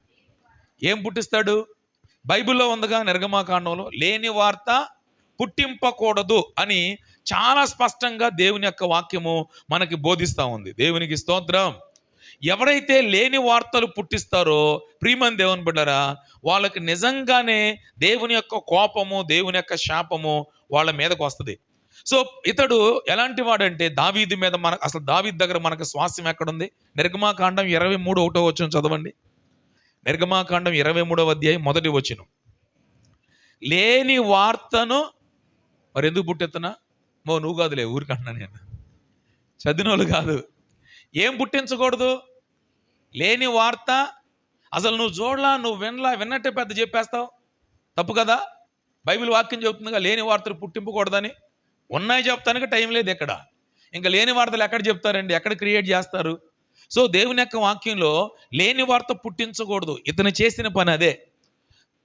ఏం పుట్టిస్తాడు? బైబిల్లో ఉందిగా నిర్గమాకాండంలో, లేని వార్త పుట్టింపకూడదు అని చాలా స్పష్టంగా దేవుని యొక్క వాక్యము మనకి బోధిస్తూ ఉంది. దేవునికి స్తోత్రం. ఎవరైతే లేని వార్తలు పుట్టిస్తారో ప్రియమైన దేవుని బిడ్డరా, వాళ్ళకి నిజంగానే దేవుని యొక్క కోపము, దేవుని యొక్క శాపము వాళ్ళ మీదకు వస్తుంది. సో ఇతడు ఎలాంటి వాడంటే దావీదు మీద అసలు దావీదు దగ్గర మనకు స్వాస్యం ఎక్కడుంది? నిర్గమాకాండం 23:1 వచనం చదవండి. నిర్గమాకాండం 23వ అధ్యాయం 1వ వచనం. లేని వార్తను మరి ఎందుకు పుట్టెత్తునా? నువ్వు కాదులే, ఊరికన్నా నేను చదివిన వాళ్ళు కాదు. ఏం పుట్టించకూడదు? లేని వార్త. అసలు నువ్వు చూడలా, నువ్వు విన్నట్టే పెద్ద చెప్పేస్తావు, తప్పు కదా? బైబిల్ వాక్యం చెబుతుందిగా లేని వార్తలు పుట్టింపకూడదని. ఉన్నాయి చెప్తానికి టైం లేదు ఇక్కడ. ఇంకా లేని వార్తలు ఎక్కడ చెప్తారండి? ఎక్కడ క్రియేట్ చేస్తారు? సో దేవుని యొక్క వాక్యంలో లేని వార్త పుట్టించకూడదు. ఇతను చేసిన పని అదే.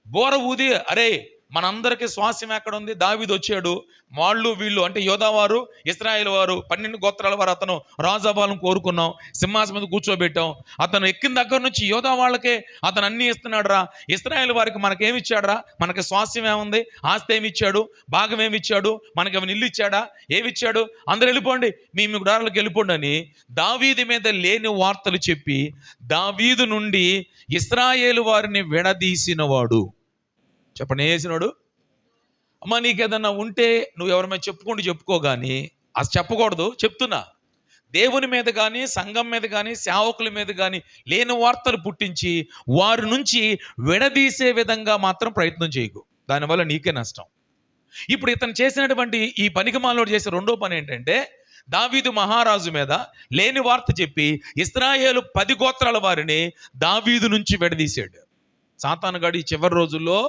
బోర ఊది, అరే మనందరికీ స్వాస్యం ఎక్కడ ఉంది, దావీదు వచ్చాడు, వాళ్ళు వీళ్ళు అంటే యోధావారు ఇశ్రాయేల్ వారు 12 గోత్రాల వారు అతను రాజావాళ్ళని కోరుకున్నాం, సింహాసనం మీద కూర్చోబెట్టాం. అతను ఎక్కిన దగ్గర నుంచి యోధా వాళ్ళకే అతను అన్ని ఇస్తున్నాడు రా. ఇశ్రాయేల్ వారికి మనకేమిచ్చాడు రా? మనకి స్వాస్యం ఏముంది, ఆస్తి ఏమిచ్చాడు, భాగం ఏమిచ్చాడు, మనకి ఏమైనా ఇల్లు ఇచ్చాడా, ఏమిచ్చాడు, అందరూ వెళ్ళిపోండి, మీ గుడారాలకు వెళ్ళిపోండి అని దావీదు మీద లేని వార్తలు చెప్పి దావీదు నుండి ఇశ్రాయేలు వారిని విడదీసిన వాడు. చెప్పండి, వేసినాడు. అమ్మ నీకేదన్నా ఉంటే నువ్వు ఎవరి మీద చెప్పుకో, కానీ అసలు చెప్పకూడదు. చెప్తున్నా, దేవుని మీద కానీ సంఘం మీద కానీ సేవకుల మీద కానీ లేని వార్తలు పుట్టించి వారి నుంచి విడదీసే విధంగా మాత్రం ప్రయత్నం చేయకు, దానివల్ల నీకే నష్టం. ఇప్పుడు ఇతను చేసినటువంటి ఈ పనికిమాలోడు చేసే రెండో పని ఏంటంటే, దావీదు మహారాజు మీద లేని వార్త చెప్పి ఇశ్రాయేలు 10 గోత్రాల వారిని దావీదు నుంచి విడదీశాడు. సాతానుగాడు ఈ చివరి రోజుల్లో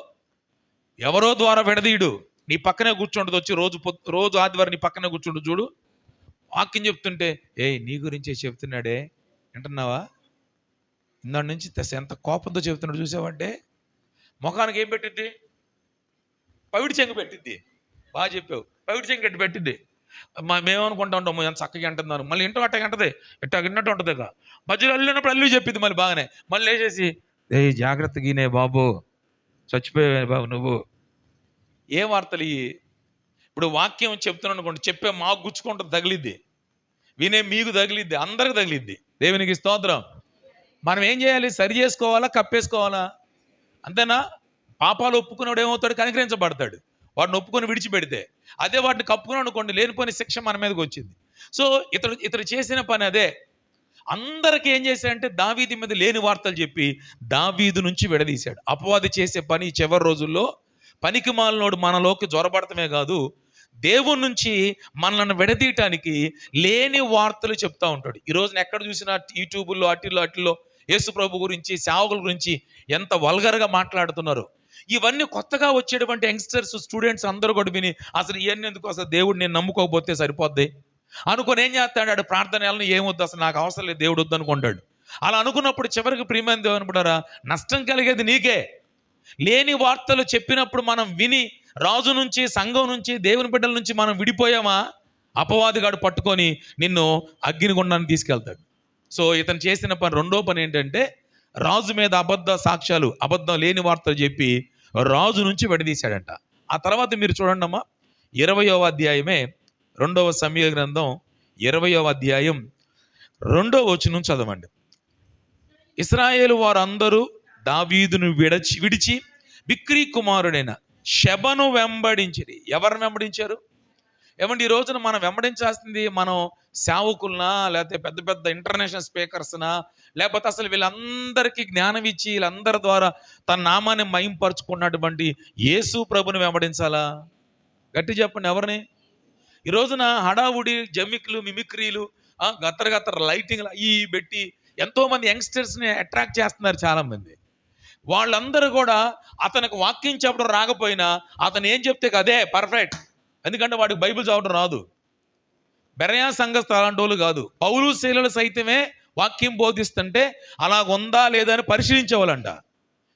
ఎవరో ద్వారా విడదీయుడు, నీ పక్కనే కూర్చుంటుంది, వచ్చి రోజు ఆదివారం నీ పక్కనే కూర్చుంటు చూడు, వాక్యం చెప్తుంటే నీ గురించే చెప్తున్నాడే వింటున్నావా, ఇందాడి నుంచి ఎంత కోపంతో చెప్తున్నాడు చూసావంటే, ముఖానికి ఏం పెట్టిద్ది, పవిడి చెంగు పెట్టిద్ది. బాగా చెప్పావు, పవిడి చెంగు గట్టి పెట్టిద్ది. మేమనుకుంటా ఉంటాము ఎంత చక్కగా అంటున్నారు, మళ్ళీ ఇంటో అట్టగా అంటది, ఇట్టా విన్నట్టు ఉంటుంది కదా, మధ్యలో అల్లినప్పుడు అల్లు చెప్పింది మళ్ళీ బాగానే, మళ్ళీ వేసేసి జాగ్రత్త గీనే బాబు, చచ్చిపోయావు బాబు నువ్వు. ఏ వార్తలు ఇవి? ఇప్పుడు వాక్యం చెప్తున్నాను అనుకోండి, చెప్పే మాకు గుచ్చుకుంటుంది, తగిలిద్ది, వినే మీకు తగిలిద్ది, అందరికి తగిలిద్ది. దేవునికి స్తోత్రం. మనం ఏం చేయాలి? సరి చేసుకోవాలా, కప్పేసుకోవాలా? అంతేనా? పాపాలు ఒప్పుకున్నాడు ఏమవుతాడు? కనికరించబడతాడు. వాడిని ఒప్పుకొని విడిచిపెడితే. అదే వాటిని కప్పుకున్నాడు అనుకోండి, లేనిపోని శిక్ష మన మీదకి వచ్చింది. సో ఇతడు చేసిన పని అదే. అందరికీ ఏం చేశాడంటే దావీదు మీద లేని వార్తలు చెప్పి దావీదు నుంచి విడదీశాడు. అపవాది చేసే పని చివరి రోజుల్లో పనికి మాలినోడు మనలోకి జ్వరపడటమే కాదు, దేవుని నుంచి మనల్ని విడదీయటానికి లేని వార్తలు చెప్తా ఉంటాడు. ఈ రోజున ఎక్కడ చూసినా యూట్యూబుల్లో అటిల్లో యేసు ప్రభు గురించి, సేవకుల గురించి ఎంత వల్గర్గా మాట్లాడుతున్నారు. ఇవన్నీ కొత్తగా వచ్చేటువంటి యంగ్స్టర్స్, స్టూడెంట్స్ అందరూ కూడా విని అసలు ఇవన్నీ ఎందుకు, అసలు దేవుడు నేను నమ్ముకోకపోతే సరిపోద్ది అనుకొని ఏం చేస్తాడు? ప్రార్థనలను ఏమొద్దు, అసలు నాకు అవసరం లేదు, దేవుడు వద్దు అనుకుంటాడు. అలా అనుకున్నప్పుడు చివరికి ప్రియమైన దేవుని బిడ్డలారా, నష్టం కలిగేది నీకే. లేని వార్తలు చెప్పినప్పుడు మనం విని రాజు నుంచి, సంఘం నుంచి, దేవుని బిడ్డల నుంచి మనం విడిపోయామా, అపవాదిగాడు పట్టుకొని నిన్ను అగ్నిగుండానికి తీసుకెళ్తాడు. సో ఇతను చేసిన పని, రెండో పని ఏంటంటే, రాజు మీద అబద్ధ సాక్ష్యాలు, అబద్ధం లేని వార్తలు చెప్పి రాజు నుంచి విడదీశాడంట. ఆ తర్వాత మీరు చూడండి అమ్మా, 20వ అధ్యాయమే, 2వ సమూయేలు గ్రంథం 20వ అధ్యాయం 2వ వచనం చదవండి. ఇశ్రాయేలు వారందరూ దావీదును విడిచి బిక్రీ కుమారుడైన షెబను వెంబడించిరి. ఎవరిని వెంబడించారు? ఏమంటే ఈ రోజున మనం వెంబడించాల్సింది మనం సేవకులనా, లేకపోతే పెద్ద పెద్ద ఇంటర్నేషనల్ స్పీకర్స్నా, లేకపోతే అసలు వీళ్ళందరికీ జ్ఞానం ఇచ్చి వీళ్ళందరి ద్వారా తన నామాన్ని మహింపరుచుకున్నటువంటి యేసు ప్రభుని వెంబడించాలా? గట్టి చెప్పండి, ఎవరిని? ఈ రోజున హడావుడి, జమిక్లు, మిమిక్రీలు, గత్తర లైటింగ్లు అవి పెట్టి ఎంతోమంది యంగ్స్టర్స్ని అట్రాక్ట్ చేస్తున్నారు చాలామంది. వాళ్ళందరూ కూడా అతనికి వాక్యం చెప్పడం రాకపోయినా అతను ఏం చెప్తే అదే పర్ఫెక్ట్, ఎందుకంటే వాడికి బైబిల్ చదవడం రాదు. బెరయా సంఘస్థ అలాంటి వాళ్ళు కాదు, పౌలు శీలలు సైతమే వాక్యం బోధిస్తుంటే అలాగుందా లేదా అని పరిశీలించేవాళ్ళంట.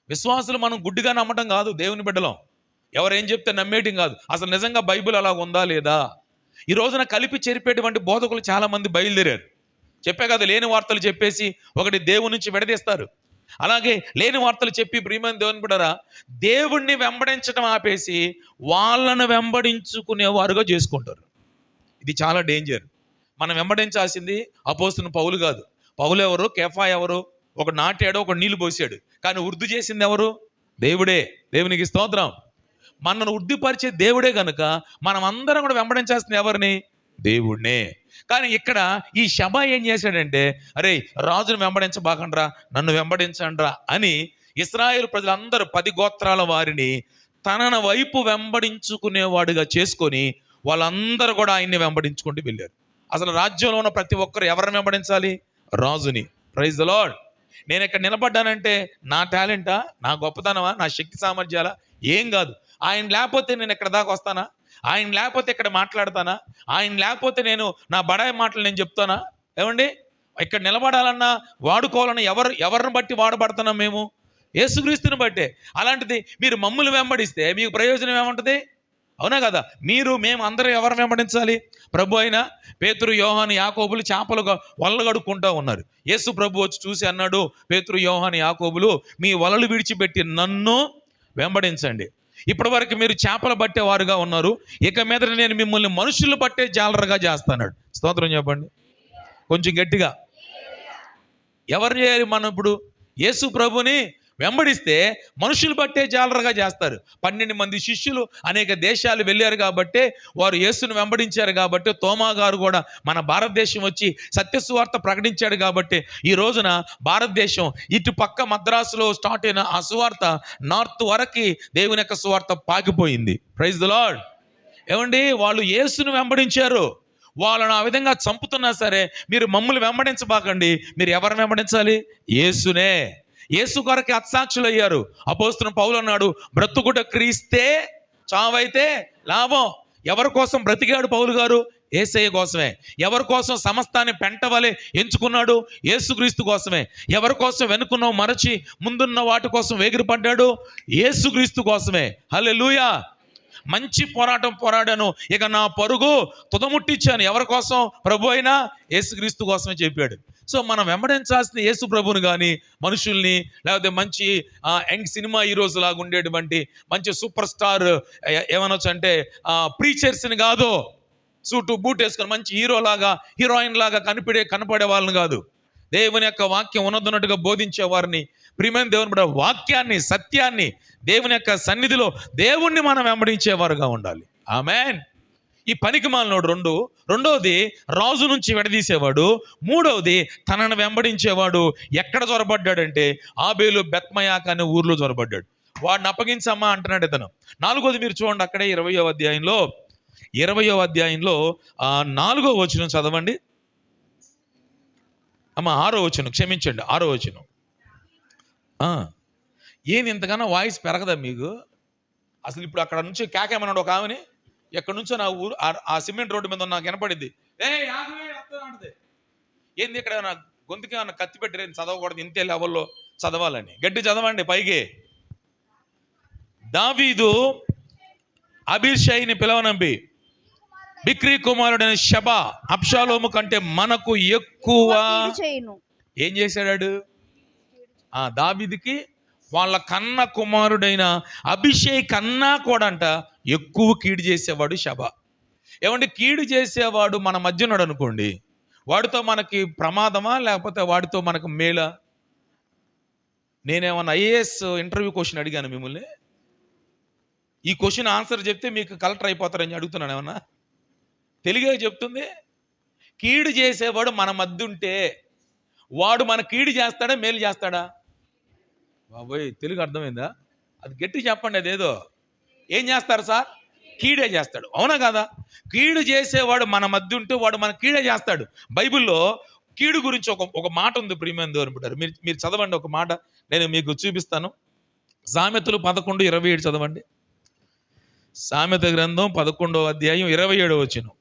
విశ్వాసులు మనం గుడ్డిగా నమ్మటం కాదు, దేవుని బిడ్డలం ఎవరేం చెప్తే నమ్మేయటం కాదు, అసలు నిజంగా బైబిల్ అలా ఉందా లేదా. ఈ రోజున కలిపి చెరిపేటువంటి బోధకులు చాలా మంది బయలుదేరారు. చెప్పే కదా, లేని వార్తలు చెప్పేసి ఒకటి దేవుని నుంచి విడదీస్తారు. అలాగే లేని వార్తలు చెప్పి ప్రియమైన దేవుని బిడ్డలారా, దేవుణ్ణి వెంబడించడం ఆపేసి వాళ్ళను వెంబడించుకునేవారుగా చేసుకుంటారు. ఇది చాలా డేంజర్. మనం వెంబడించాల్సింది అపోస్తున్న పౌలు కాదు. పౌలు ఎవరు? కేఫా ఎవరు? ఒక నాటాడు, ఒక నీళ్లు పోసాడు, కానీ వృద్ధి చేసింది ఎవరు? దేవుడే. దేవునికి స్తోత్రం. మనను వృద్ధిపరిచే దేవుడే కనుక మనం అందరం కూడా వెంబడించాల్సింది ఎవరిని? దేవుడినే. కానీ ఇక్కడ ఈ షబా ఏం చేశాడంటే, అరే రాజును వెంబడించబాకండ్రా, నన్ను వెంబడించండ్రా అని ఇశ్రాయేలు ప్రజలందరూ 10 గోత్రాల వారిని తన వైపు వెంబడించుకునేవాడుగా చేసుకొని వాళ్ళందరూ కూడా ఆయన్ని వెంబడించుకుంటూ వెళ్ళారు. అసలు రాజ్యంలో ఉన్న ప్రతి ఒక్కరు ఎవరిని వెంబడించాలి? రాజుని. Praise the Lord. నేను ఇక్కడ నిలబడ్డానంటే నా టాలెంటా, నా గొప్పతనమా, నా శక్తి సామర్థ్యాలా? ఏం కాదు. ఆయన లేకపోతే నేను ఎక్కడ దాకా వస్తానా? ఆయన లేకపోతే ఇక్కడ మాట్లాడతానా? ఆయన లేకపోతే నేను నా బడాయి మాటలు నేను చెప్తానా? ఏమండి, ఇక్కడ నిలబడాలన్నా వాడుకోవాలన్నా ఎవరిని బట్టి వాడబడుతున్నాం మేము? యేసుక్రీస్తుని బట్టే. అలాంటిది మీరు మమ్ములు వెంబడిస్తే మీకు ప్రయోజనం ఏముంటుంది? అవునా కదా? మేము అందరూ ఎవరిని వెంబడించాలి? ప్రభు అయిన పేతురు, యోహాను, యాకోబులు చేపలు వలలు కడుక్కుంటూ ఉన్నారు. యేసు ప్రభు వచ్చి చూసి అన్నాడు, పేతురు, యోహాను, యాకోబులు, మీ వలలు విడిచిపెట్టి నన్ను వెంబడించండి. ఇప్పటి వరకు మీరు చేపలు పట్టేవారుగా ఉన్నారు, ఇక మీద నేను మిమ్మల్ని మనుషులు పట్టే జాలరుగా చేస్తాడు. స్తోత్రం చెప్పండి కొంచెం గట్టిగా. ఎవరు చేయాలి మనం ఇప్పుడు? యేసు ప్రభుని వెంబడిస్తే మనుషులు పట్టే జాలరుగా చేస్తారు. 12 మంది శిష్యులు అనేక దేశాలు వెళ్ళారు కాబట్టి, వారు యేసును వెంబడించారు కాబట్టి, తోమా గారు కూడా మన భారతదేశం వచ్చి సత్యసువార్త ప్రకటించాడు కాబట్టి, ఈ రోజున భారతదేశం ఇటు పక్క మద్రాసులో స్టార్ట్ అయిన ఆ సువార్త నార్త్ వరకు దేవుని యొక్క సువార్త పాకిపోయింది. Praise the lord. ఏమండి, వాళ్ళు యేసును వెంబడించారు. వాళ్ళను ఆ విధంగా చంపుతున్నా సరే మీరు మమ్మల్ని వెంబడించబాకండి. మీరు ఎవరిని వెంబడించాలి? యేసునే. యేసు కొరకు హతసాక్షులు అయ్యారు. అపోస్తలుడు పౌలు అన్నాడు, బ్రతుకుట క్రీస్తే, చావైతే లాభం. ఎవరి కోసం బ్రతికాడు పౌలు గారు? యేసయ్య కోసమే. ఎవరి కోసం సమస్తాన్ని పెంటవలే ఎంచుకున్నాడు? యేసుక్రీస్తు కోసమే. ఎవరి కోసం వెనుకున్న మరచి ముందున్న వాటి కోసం వేగిరపడ్డాడు? యేసుక్రీస్తు కోసమే. హల్లెలూయా. మంచి పోరాటం పోరాడాను, ఇక నా పరుగు తుదముట్టించాను. ఎవరి కోసం? ప్రభు అయినా యేసుక్రీస్తు కోసమే చెప్పాడు. సో మనం వెంబడించాల్సిన యేసు ప్రభుని కానీ మనుషుల్ని, లేకపోతే మంచి యంగ్ సినిమా హీరోస్ లాగా ఉండేటువంటి మంచి సూపర్ స్టార్ ఏమనొచ్చు అంటే ప్రీచర్స్ని కాదు, సూటు బూట్ వేసుకొని మంచి హీరోలాగా హీరోయిన్ లాగా కనపడే వాళ్ళని కాదు, దేవుని యొక్క వాక్యం ఉన్నట్టుగా బోధించే వారిని, ప్రియమైన దేవుని బిడ్డ, వాక్యాన్ని, సత్యాన్ని, దేవుని యొక్క సన్నిధిలో దేవుణ్ణి మనం వెంబడించేవారుగా ఉండాలి. ఆమేన్. ఈ పనికి మాలినోడు రెండవది రాజు నుంచి విడదీసేవాడు, మూడవది తనను వెంబడించేవాడు. ఎక్కడ చొరబడ్డాడంటే ఆబేలు బెత్మయాక్ అనే ఊర్లో చొరబడ్డాడు. వాడిని అప్పగించమ్మా అంటున్నాడు ఇతను. నాలుగోది మీరు చూడండి, అక్కడే 20వ అధ్యాయంలో 4వ వచనం చదవండి అమ్మ. 6వ వచనం, క్షమించండి, 6వ వచనం. ఏంది ఇంతకన్నా వాయిస్ పెరగదా మీకు? అసలు ఇప్పుడు అక్కడ నుంచి కేకేమన్నాడు ఒక ఆమెని, ఎక్కడి నుంచో నా ఊరు ఆ సిమెంట్ రోడ్డు మీద నాకు వినపడింది, ఏంది ఇక్కడ నా గొంతుకి ఏమన్నా కత్తి పెట్టిరేది, చదవకూడదు, ఇంతే లెవెల్లో చదవాలని. గట్టి చదవండి పైకి. దావీదు అబీషైని పిలవనంపి, బిక్రీ కుమారుడైన షబా అబ్షాలోము కంటే మనకు ఎక్కువ ఏం చేశాడు? దావీదుకి వాళ్ళ కన్న కుమారుడైన అభిషేక్ కన్నా కూడా అంట ఎక్కువ కీడు చేసేవాడు షబా. ఏమంటే కీడు చేసేవాడు మన మధ్య ఉన్నాడు అనుకోండి, వాడితో మనకి ప్రమాదమా లేకపోతే వాడితో మనకు మేలా? నేనేమన్నా ఐఏఎస్ ఇంటర్వ్యూ క్వశ్చన్ అడిగాను మిమ్మల్ని, ఈ క్వశ్చన్ ఆన్సర్ చెప్తే మీకు కలెక్టర్ అయిపోతారని అడుగుతున్నాను. ఏమన్నా తెలుగే చెప్తుంది. కీడు చేసేవాడు మన మధ్య ఉంటే వాడు మన కీడు చేస్తాడా మేలు చేస్తాడా? బాబోయ్, తెలుగు అర్థమైందా? అది గట్టి చెప్పండి. అదేదో ఏం చేస్తారు సార్? కీడే చేస్తాడు. అవునా కదా? కీడు చేసేవాడు మన మధ్య ఉంటే వాడు మన కీడే చేస్తాడు. బైబిల్లో కీడు గురించి ఒక మాట ఉంది ప్రియమైన దేవుని బిడ్డలారా. మీరు చదవండి ఒక మాట, నేను మీకు చూపిస్తాను. సామెతలు 11:27 చదవండి. సామెత గ్రంథం 11వ అధ్యాయం 27వ వచనం.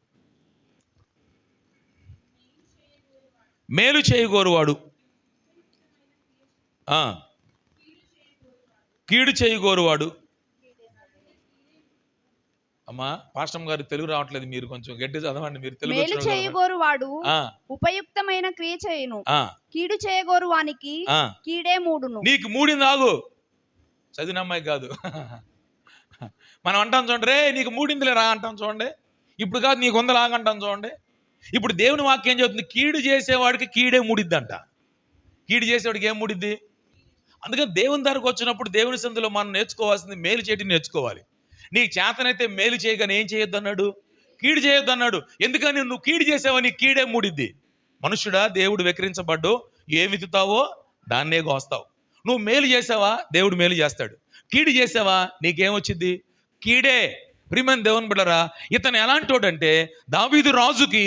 మేలు చేయగోరువాడు కీడు చేయగోరువాడు. అమ్మా పాస్టమ్ గారు తెలుగు రావట్లేదు, మీరు కొంచెం గట్టి చదవండి. మీరు తెలుగు మేలు చేయగోరువాడు ఉపయుక్తమైన క్రియ చేయును, కీడు చేయగోరువానికి కీడే మూడును. నీకు మూడింది ఆగు, చదివిన అమ్మాయి కాదు. మనం అంటాం చూడండి, రే నీకు మూడిందిలే రా అంటాం చూడండి. ఇప్పుడు కాదు నీకు వందలాగంటాం చూడండి. ఇప్పుడు దేవుని వాక్యం చెబుతుంది, కీడు చేసేవాడికి కీడే మూడిద్దంట. కీడు చేసేవాడికి ఏం మూడిద్ది? అందుకని దేవుని దగ్గరకు వచ్చినప్పుడు దేవుని సందులో మనం నేర్చుకోవాల్సింది మేలు చేయడం నేర్చుకోవాలి. నీకు చేతనైతే మేలు చేయగానే ఏం చేయొద్దు అన్నాడు? కీడు చేయొద్దు అన్నాడు. ఎందుకని? నువ్వు కీడు చేసావా నీ కీడే మూడిద్ది. మనుషుడా, దేవుడు వెక్కిరించబడ్డు, ఏమి విత్తుతావో దాన్నే కోస్తావు. నువ్వు మేలు చేసావా దేవుడు మేలు చేస్తాడు, కీడు చేసావా నీకేమొచ్చింది? కీడే. ప్రియమైన దేవుని బిడ్డలారా, ఇతను ఎలాంటి వాడంటే దావీదు రాజుకి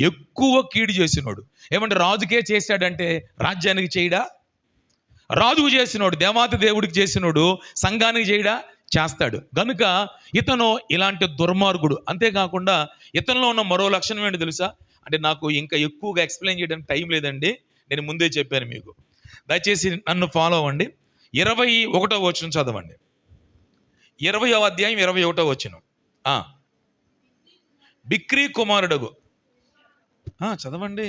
ఎక్కువ కీడు చేసినోడు. ఏమంటే రాజుకే చేశాడంటే రాజ్యానికి చేయడా? రాజుకు చేసినోడు, దేవాతి దేవుడికి చేసినోడు సంఘానికి చేయడా? చేస్తాడు. గనుక ఇతను ఇలాంటి దుర్మార్గుడు. అంతేకాకుండా ఇతనిలో ఉన్న మరో లక్షణం ఏంటి తెలుసా? అంటే నాకు ఇంకా ఎక్కువగా ఎక్స్ప్లెయిన్ చేయడానికి టైం లేదండి, నేను ముందే చెప్పాను మీకు. దయచేసి నన్ను ఫాలో అవ్వండి. 21వ వచనం చదవండి. 20వ అధ్యాయం 21వ వచనం. బిక్రీ కుమారుడగు చదవండి.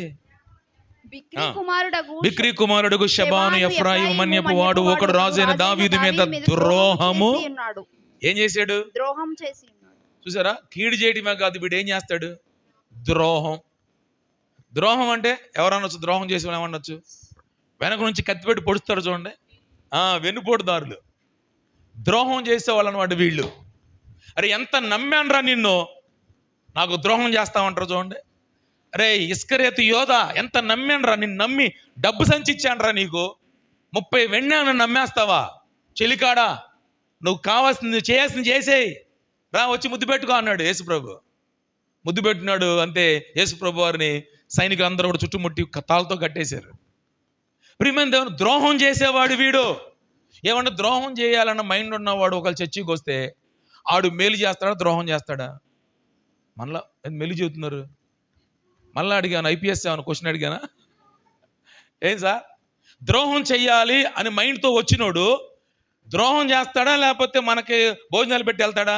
బిక్రీ కుమారుడగు షెబాను ఎఫ్రాయిము మన్యపు వాడు ఒకడు రాజు అయిన దావీదు మీద ద్రోహము ఏం చేశాడు? ద్రోహం చేసి. చూసారా, కీడు చేయటమే కాదు, వీడు ఏం చేస్తాడు? ద్రోహం. ద్రోహం అంటే ఎవరనొచ్చు? ద్రోహం చేసి ఏమనొచ్చు? వెనక నుంచి కత్తిపెట్టి పొడుస్తారు చూడండి, వెన్నుపోటుదారులు, ద్రోహం చేసేవాళ్ళు అనమాట వీళ్ళు. అరే ఎంత నమ్మానురా నిన్ను, నాకు ద్రోహం చేస్తామంటారు చూడండి. అరే ఇస్కరేతు యోధ ఎంత నమ్మానురా, నిన్ను నమ్మి డబ్బు సంచిచ్చానురా, నీకు 30 వెన్నెలను నమ్మేస్తావా? చెలికాడా, నువ్వు కావాల్సింది చేయాల్సింది చేసేయి, రా వచ్చి ముద్దు పెట్టుకో అన్నాడు యేసుప్రభు. ముద్దు పెట్టినాడు అంతే. యేసుప్రభు వారిని సైనికులు అందరూ కూడా చుట్టుముట్టి తాళ్ళతో కట్టేశారు. ప్రియమైన దేవుని, ద్రోహం చేసేవాడు వీడు. ఏమన్నా ద్రోహం చేయాలన్న మైండ్ ఉన్నవాడు ఒకళ్ళు చర్చికి వస్తే ఆడు మేలు చేస్తాడా ద్రోహం చేస్తాడా? మళ్ళా మెల్లి చెబుతున్నారు, మళ్ళీ అడిగాను, ఐపీఎస్ ఏమైనా క్వశ్చన్ అడిగానా? ఏం సార్, ద్రోహం చెయ్యాలి అని మైండ్తో వచ్చినోడు ద్రోహం చేస్తాడా లేకపోతే మనకి భోజనాలు పెట్టి వెళ్తాడా?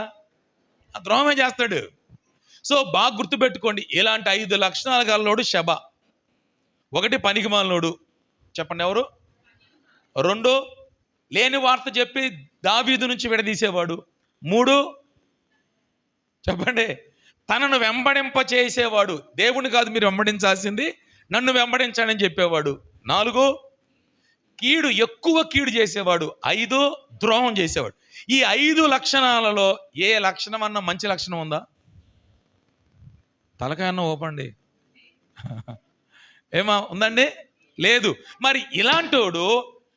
ద్రోహమే చేస్తాడు. సో బాగా గుర్తుపెట్టుకోండి, ఇలాంటి 5 లక్షణాలు గలలోడు షెబ. 1 పనికిమాలినోడు, చెప్పండి ఎవరు? 2 లేని వార్త చెప్పి దావీదు నుంచి విడదీసేవాడు. 3 చెప్పండి, తనను వెంబడింప చేసేవాడు. దేవుని కాదు మీరు వెంబడించాల్సింది, నన్ను వెంబడించాడని చెప్పేవాడు. 4 ఎక్కువ కీడు చేసేవాడు. 5 ద్రోహం చేసేవాడు. ఈ 5 లక్షణాలలో ఏ లక్షణం అన్నా మంచి లక్షణం ఉందా? తలకాయన్న ఓపండి, ఏమా ఉందండి? లేదు. మరి ఇలాంటోడు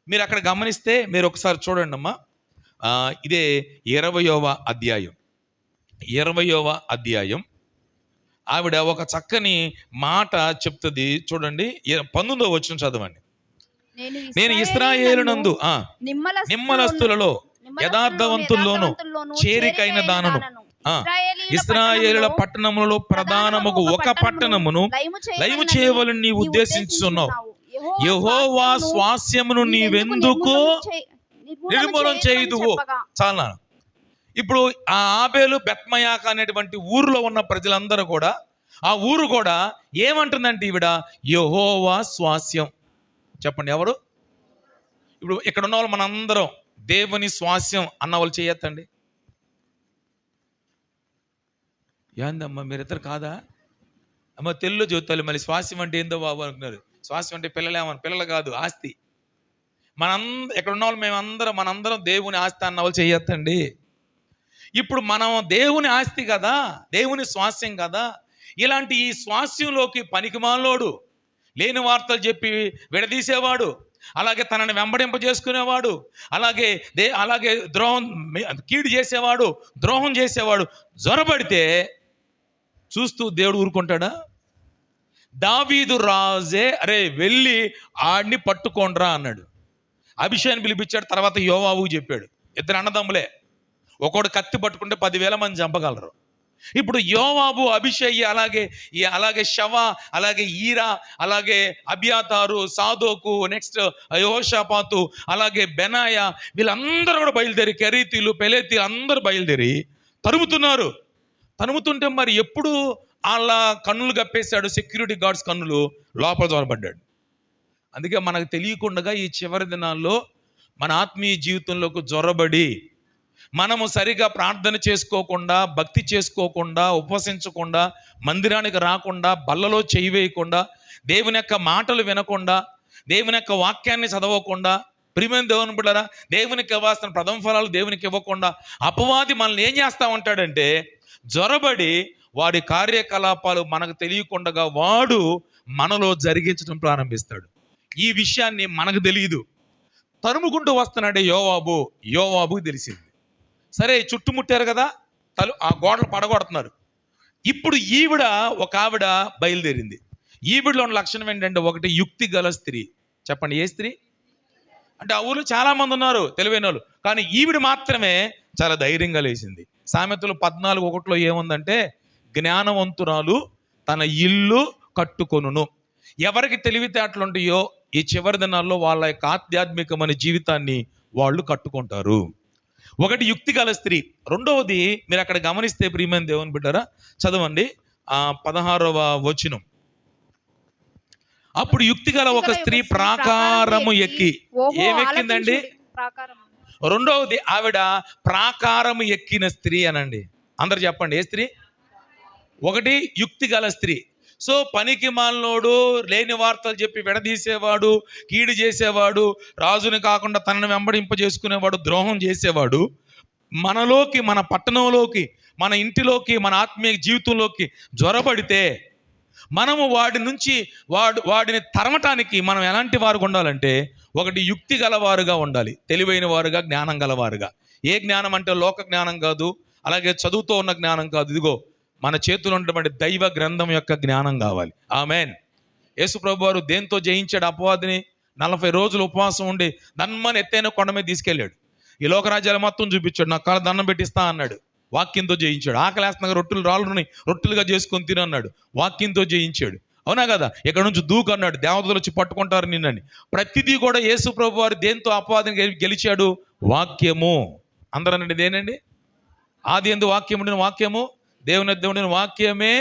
మీరు అక్కడ గమనిస్తే మీరు ఒకసారి చూడండి అమ్మా, ఇదే 20వ అధ్యాయం 20వ అధ్యాయం ఆవిడ ఒక చక్కని మాట చెప్తుంది చూడండి. 19వ వచనం చదవండి. నేను ఇశ్రాయేలునందు నిమ్మలస్తులలో యథార్థవంతుల్లోను చేరికైన దానను, ఇశ్రాయేలుల పట్టణములలో ప్రధానముకు ఒక పట్టణమును లయము చేయవలని నీవు ఉద్దేశించున్నావు. యెహోవా స్వాస్యమును నీవెందుకు నిర్మూలన చేయుదువు? చాలా. ఇప్పుడు ఆ ఆబేలు బెత్మయాక అనేటువంటి ఊరిలో ఉన్న ప్రజలందరూ కూడా, ఆ ఊరు కూడా ఏమంటుందంటే ఈవిడ యెహోవా స్వాస్యం. చెప్పండి ఎవరు? ఇప్పుడు ఇక్కడ ఉన్న వాళ్ళు మనందరం దేవుని స్వాస్యం అన్న వాళ్ళు చేయొద్దండి. ఏందమ్మా మీరిద్దరు కాదా? అమ్మ తెలుగులో చూస్తాను, మళ్ళీ స్వాస్యం అంటే ఏందో బాబు అనుకున్నారు. స్వాస్యం అంటే పిల్లలు కాదు, ఆస్తి. ఎక్కడ ఉన్న వాళ్ళు మనందరం దేవుని ఆస్తి అన్న వాళ్ళు చేయొద్దండి. ఇప్పుడు మనం దేవుని ఆస్తి కదా, దేవుని స్వాస్యం కదా. ఇలాంటి ఈ స్వాస్యంలోకి పనికిమాలోడు, లేని వార్తలు చెప్పి విడదీసేవాడు, అలాగే తనని వెంబడింప చేసుకునేవాడు, అలాగే కీడు చేసేవాడు, ద్రోహం చేసేవాడు జొరబడితే చూస్తూ దేవుడు ఊరుకుంటాడా? దావీదు రాజే అరే వెళ్ళి ఆడిని పట్టుకోండ్రా అన్నాడు. అభిషేకాన్ని పిలిపించాడు. తర్వాత యోవాబుకు చెప్పాడు. 2 అన్నదమ్ములే, ఒకడు కత్తి పట్టుకుంటే 10,000 మంది చంపగలరు. ఇప్పుడు యోవాబు, అభిషేయి, అలాగే షవ, అలాగే ఈరా, అలాగే అబ్యాతారు, సాదోకు, నెక్స్ట్ యెహోషాపాతు, అలాగే బెనాయా, వీళ్ళందరూ కూడా బయలుదేరి, కెరీతీలు, పెలేతీలు అందరూ బయలుదేరి తరుముతుంటే మరి ఎప్పుడు వాళ్ళ కన్నులు కప్పేశాడు? సెక్యూరిటీ గార్డ్స్ కన్నులు లోపల దొరబడ్డాడు. అందుకే మనకు తెలియకుండా ఈ చివరి దినాల్లో మన ఆత్మీయ జీవితంలోకి జొరబడి మనము సరిగా ప్రార్థన చేసుకోకుండా, భక్తి చేసుకోకుండా, ఉపవసించకుండా, మందిరానికి రాకుండా, బల్లలో చేయి వేయకుండా, దేవుని యొక్క మాటలు వినకుండా, దేవుని యొక్క వాక్యాన్ని చదవకుండా, ప్రియమైన దేవుని బిడ్డలారా, దేవునికి ఇవ్వాల్సిన ప్రథమ ఫలాలు దేవునికి ఇవ్వకుండా అపవాది మనల్ని ఏం చేస్తా ఉంటాడంటే జొరబడి వాడి కార్యకలాపాలు మనకు తెలియకుండా వాడు మనలో జరిగించడం ప్రారంభిస్తాడు. ఈ విషయాన్ని మనకు తెలియదు. తరుముకుంటూ వస్తున్నాడే యోవాబుకి తెలిసింది. సరే చుట్టుముట్టారు కదా, ఆ గోడలు పడగొడుతున్నారు. ఇప్పుడు ఒక ఆవిడ బయలుదేరింది. ఈవిడలో ఉన్న లక్షణం ఏంటంటే, 1 యుక్తి గల స్త్రీ. చెప్పండి ఏ స్త్రీ అంటే? ఆ ఊళ్ళో చాలా మంది ఉన్నారు తెలివైన వాళ్ళు, కానీ ఈవిడ మాత్రమే చాలా ధైర్యంగా లేచింది. సామెతలు 14:1 ఏముందంటే, జ్ఞానవంతురాలు తన ఇల్లు కట్టుకొనును. ఎవరికి తెలివితేటలు ఉంటాయో ఈ చివరి దినాల్లో వాళ్ళ యొక్క ఆధ్యాత్మికమైన జీవితాన్ని వాళ్ళు కట్టుకుంటారు. ఒకటి యుక్తి గల స్త్రీ. రెండవది మీరు అక్కడ గమనిస్తే ప్రియమైన దేవుని బిడ్డారా, చదవండి 16వ వచనం. అప్పుడు యుక్తి గల ఒక స్త్రీ ప్రాకారము ఎక్కి, ఏమెక్కిందండి? రెండవది ఆవిడ ప్రాకారము ఎక్కిన స్త్రీ అనండి. అందరు చెప్పండి, ఏ స్త్రీ? ఒకటి యుక్తి గల స్త్రీ. సో పనికి మాలినోడు, లేని వార్తలు చెప్పి విడదీసేవాడు, కీడు చేసేవాడు, రాజుని కాకుండా తనను వెంబడింపజేసుకునేవాడు, ద్రోహం చేసేవాడు మనలోకి, మన పట్టణంలోకి, మన ఇంటిలోకి, మన ఆత్మీయ జీవితంలోకి జ్వరపడితే మనము వాడిని తరమటానికి మనం ఎలాంటి వారు ఉండాలంటే, ఒకటి యుక్తి గలవారుగా ఉండాలి, తెలివైన వారుగా, జ్ఞానం గలవారుగా. ఏ జ్ఞానం అంటే లోక జ్ఞానం కాదు, అలాగే చదువుతో ఉన్న జ్ఞానం కాదు. ఇదిగో మన చేతులు ఉన్నటువంటి దైవ గ్రంథం యొక్క జ్ఞానం కావాలి. ఆమేన్. యేసు ప్రభు వారు దేంతో జయించాడు అపవాదిని? 40 రోజులు ఉపవాసం ఉండి దన్మని ఎత్తైన కొండ మీద తీసుకెళ్ళాడు. ఈ లోకరాజ్యాలు మొత్తం చూపించాడు. నా కాళ్ళ దండం పెట్టిస్తా అన్నాడు. వాక్యంతో జయించాడు. ఆకలేస్తున్నాగా రొట్టెలు రాళ్ళని రొట్టెలుగా చేసుకొని తినన్నాడు. వాక్యంతో జయించాడు. అవునా కదా? ఇక్కడ నుంచి దూకు అన్నాడు. దేవతలు వచ్చి పట్టుకుంటారు నిన్నని. ప్రతిదీ కూడా యేసు ప్రభు వారు దేంతో అపవాదిని గెలిచాడు? వాక్యము. అందరనండి దేనండి? ఆది యందు వాక్యం ఉండిన, వాక్యము దేవుని యొద్ద ఉండిన వాక్యమే.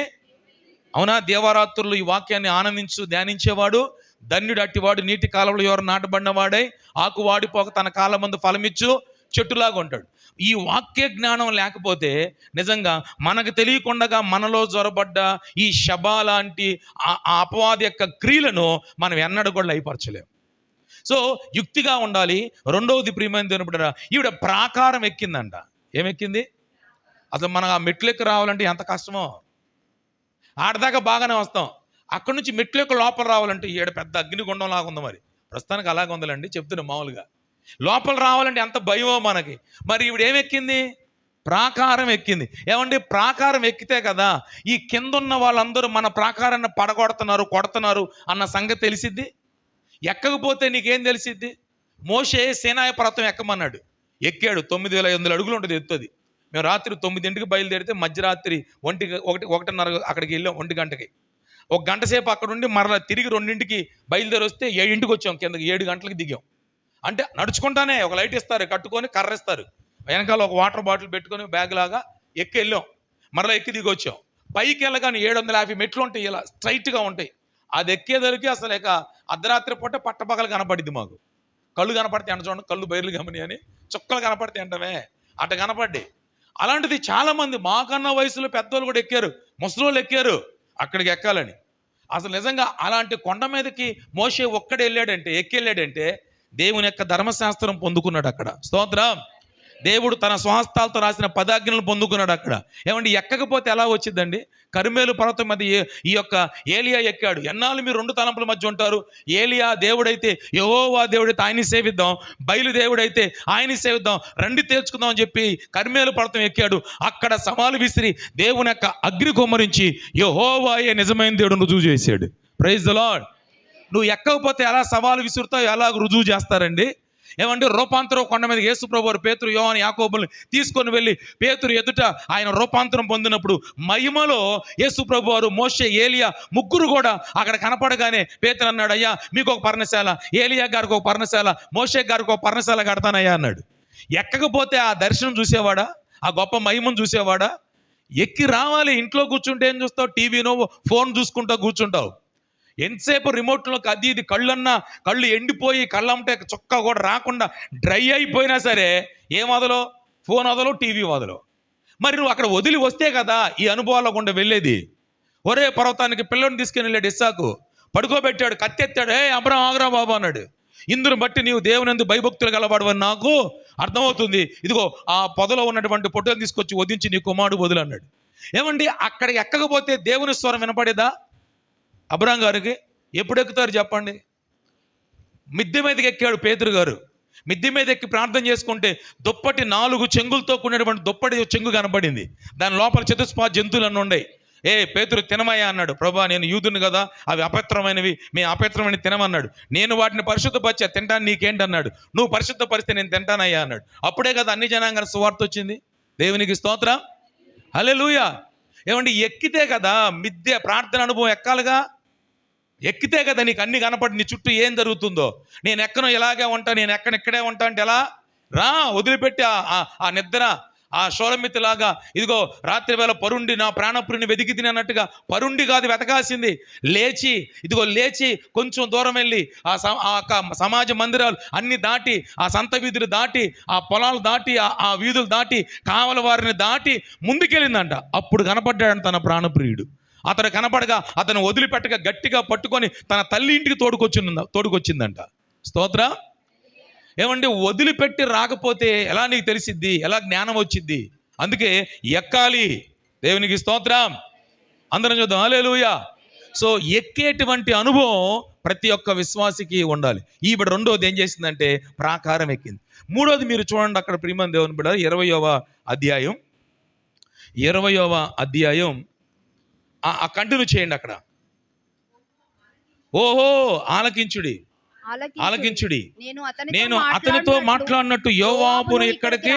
అవునా? దేవరాత్రులు ఈ వాక్యాన్ని ఆనందించు ధ్యానించేవాడు ధన్యుడు. అట్టివాడు నీటి కాలంలో ఎవరు నాటబడిన వాడై ఆకు వాడిపోక తన కాలమందు ఫలమిచ్చు చెట్టులాగా ఉంటాడు. ఈ వాక్య జ్ఞానం లేకపోతే నిజంగా మనకు తెలియకుండా మనలో జ్వరబడ్డ ఈ శబా లాంటి ఆ అపవాది యొక్క క్రియలను మనం ఎన్నడూ కూడా లయపరచలేము. సో యుక్తిగా ఉండాలి. రెండవది ప్రియమైన దేవుని బిడ్డలారా, ఈవిడ ప్రాకారం ఎక్కిందంట. ఏమెక్కింది? అసలు మనం ఆ మెట్లెక్కి రావాలంటే ఎంత కష్టమో. ఆడదాకా బాగానే వస్తాం, అక్కడి నుంచి మెట్లెక్కి లోపల రావాలంటే ఈడ పెద్ద అగ్నిగుండం లాగా ఉంది. మరి ప్రస్తుతానికి అలాగే ఉందండి, చెప్తున్నా మామూలుగా. లోపల రావాలంటే ఎంత భయమో మనకి. మరి ఈవిడ ఏమెక్కింది? ప్రాకారం ఎక్కింది. ఏమండి, ప్రాకారం ఎక్కితే కదా ఈ కింద ఉన్న వాళ్ళందరూ మన ప్రాకారాన్ని కొడుతున్నారు అన్న సంగతి తెలిసిద్ది. ఎక్కకపోతే నీకేం తెలిసిద్ది? మోషే సీనాయి పర్వతం ఎక్కమన్నాడు, ఎక్కాడు. 9500 అడుగులు ఉంటుంది ఎత్తుది. మేము రాత్రి 9ంటికి బయలుదేరితే మధ్యరాత్రి 1:30 అక్కడికి వెళ్ళాం. 1 గంటకి, 1 గంట సేపు అక్కడ ఉండి మరలా తిరిగి 2ంటికి బయలుదేరి వస్తే 7ంటికి వచ్చాం. కిందకి 7 గంటలకు దిగాం. అంటే నడుచుకుంటానే ఒక లైట్ ఇస్తారు, కట్టుకొని కర్ర ఇస్తారు, వెనకాల ఒక వాటర్ బాటిల్ పెట్టుకొని బ్యాగ్ లాగా ఎక్కి వెళ్ళాం. మరలా ఎక్కి దిగి వచ్చాం. పైకి వెళ్ళగానే 750 మెట్లు ఉంటాయి, ఇలా స్ట్రైట్గా ఉంటాయి. అది ఎక్కేదరికి అసలు ఇక అర్ధరాత్రి పూట పట్టపగలు కనపడింది మాకు. కళ్ళు కనపడితే అంట, చూడండి, కళ్ళు బయర్లు గమని అని, చుక్కలు కనపడితే అంటమే అట్ట కనపడ్డాయి. అలాంటిది చాలామంది మాకన్నా వయసులో పెద్దోళ్ళు కూడా ఎక్కారు, ముసలోళ్ళు ఎక్కారు అక్కడికి ఎక్కాలని. అసలు నిజంగా అలాంటి కొండ మీదకి మోషే ఒక్కడే ఎక్కెళ్ళాడంటే దేవుని యొక్క ధర్మశాస్త్రం పొందుకున్నాడు అక్కడ. స్తోత్రం. దేవుడు తన స్వహస్తాలతో రాసిన 10 ఆజ్ఞలను పొందుకున్నాడు అక్కడ. ఏమండి, ఎక్కకపోతే ఎలా వచ్చిందండి? కర్మేలు పర్వతం మీద ఈ యొక్క ఏలియా ఎక్కాడు. ఎన్నాళ్ళు మీరు 2 తలంపుల మధ్య ఉంటారు? ఏలియా దేవుడైతే యెహోవా దేవుడైతే ఆయన్ని సేవిద్దాం, బయలు దేవుడైతే ఆయన్ని సేవిద్దాం, రండి తేల్చుకుందాం అని చెప్పి కర్మేలు పర్వతం ఎక్కాడు. అక్కడ సవాలు విసిరి దేవుని యొక్క అగ్ని కుమ్మరించి యెహోవాయే నిజమైన దేవుడు రుజువు చేశాడు. Praise the Lord. నువ్వు ఎక్కకపోతే ఎలా సవాలు విసురుతావు, ఎలా రుజువు చేస్తారండి? ఏమంటే రూపాంతరం కొండ మీద యేసు ప్రభువారు పేతురు, యోహాను, యాకోబుల్ని తీసుకొని వెళ్ళి పేతురు ఎదుట ఆయన రూపాంతరం పొందినప్పుడు మహిమలో యేసు ప్రభువారు, మోషే, ఏలియా ముగ్గురు కూడా అక్కడ కనపడగానే పేతురు అన్నాడు, అయ్యా మీకు ఒక పర్ణశాల, ఏలియా గారికి ఒక పర్ణశాల, మోషే గారికి ఒక పర్ణశాల కడతానయ్యా అన్నాడు. ఎక్కకపోతే ఆ దర్శనం చూసేవాడా? ఆ గొప్ప మహిమను చూసేవాడా? ఎక్కి రావాలి. ఇంట్లో కూర్చుంటే ఏం చూస్తావు? టీవీనో ఫోన్ చూసుకుంటూ కూర్చుంటావు. ఎంతసేపు రిమోట్లోకి అది ఇది కళ్ళు ఎండిపోయి కళ్ళంటే చొక్కా కూడా రాకుండా డ్రై అయిపోయినా సరే ఏం వదలో? Phone వదలో, TV వదలో. మరి నువ్వు అక్కడ వదిలి వస్తే కదా ఈ అనుభవాల్లో గుండా వెళ్ళేది. ఒరే పర్వతానికి పిల్లని తీసుకుని వెళ్ళాడు ఇస్సాకు, పడుకోబెట్టాడు, కత్తెత్తాడు. అబ్రాహాం ఆగ్రా బాబు అన్నాడు. ఇందును బట్టి నీవు దేవునందు భయభక్తులు గలవాడవని నాకు అర్థమవుతుంది. ఇదిగో ఆ పొదలో ఉన్నటువంటి పొట్టలు తీసుకొచ్చి వధించి నీ కుమారుడు వదులు అన్నాడు. ఏమండి, అక్కడికి ఎక్కకపోతే దేవుని స్వరం వినపడేదా? అబ్రాహాం గారికి ఎప్పుడు ఎక్కుతారు చెప్పండి? మిద్దె మీదకి ఎక్కాడు పేతురు గారు. మిద్దె మీద ఎక్కి ప్రార్థన చేసుకుంటే దుప్పటి 4 చెంగులతో కూడినటువంటి దుప్పటి చెంగు కనపడింది. దాని లోపల చతుస్పా జంతువులు అన్నీ ఉన్నాయి. పేతురు తినమయ్యా అన్నాడు. ప్రభా, నేను యూదుని కదా, అవి అపవిత్రమైనవి, మీ అపవిత్రమైన తినమన్నాడు. నేను వాటిని పరిశుద్ధపరిచా, తింటాను, నీకేంటి అన్నాడు. నువ్వు పరిశుద్ధపరిస్తే నేను తింటానయ్యా అన్నాడు. అప్పుడే కదా అన్ని జనాంగానికి సువార్త వచ్చింది. దేవునికి స్తోత్రం, హల్లెలూయా. ఏమండి, ఎక్కితే కదా మిద్దె ప్రార్థన అనుభవం ఎక్కాలిగా. ఎక్కితే కదా నీకు అన్ని కనపడి నీ చుట్టూ ఏం జరుగుతుందో. నేను ఎక్కనో ఇలాగే ఉంటా, నేను ఎక్కడ ఇక్కడే ఉంటా అంటే ఎలా రా, వదిలిపెట్టి ఆ నిద్ర, ఆ షోలమితి లాగా ఇదిగో రాత్రి వేళ పరుండి నా ప్రాణపురిని వెతికి తినట్టుగా పరుండి కాదు వెతకాల్సింది, లేచి ఇదిగో లేచి కొంచెం దూరం వెళ్ళి ఆ సమాజ మందిరాలు అన్ని దాటి, ఆ సంత వీధులు దాటి, ఆ పొలాలు దాటి, ఆ వీధులు దాటి, కావల వారిని దాటి ముందుకెళ్ళిందంట. అప్పుడు కనపడ్డాడు తన ప్రాణప్రియుడు. అతను కనపడగా అతను వదిలిపెట్టగా గట్టిగా పట్టుకొని తన తల్లి ఇంటికి తోడుకొచ్చిందంట. స్తోత్ర. ఏమండి, వదిలిపెట్టి రాకపోతే ఎలా నీకు తెలిసిద్ది, ఎలా జ్ఞానం వచ్చిద్ది? అందుకే ఎక్కాలి. దేవునికి స్తోత్రం. అందరం చూద్దాం హల్లెలూయా. సో ఎక్కేటువంటి అనుభవం ప్రతి ఒక్క విశ్వాసికి ఉండాలి. ఈవిడ రెండోది ఏం చేసిందంటే ప్రాకారం ఎక్కింది. మూడోది మీరు చూడండి అక్కడ ప్రియమైన దేవుని బిడ్డ 20వ అధ్యాయం కంటిన్యూ చేయండి అక్కడ. ఓహో ఆలకించుడి, నేను అతనితో మాట్లాడినట్టు యోవాబును ఇక్కడికి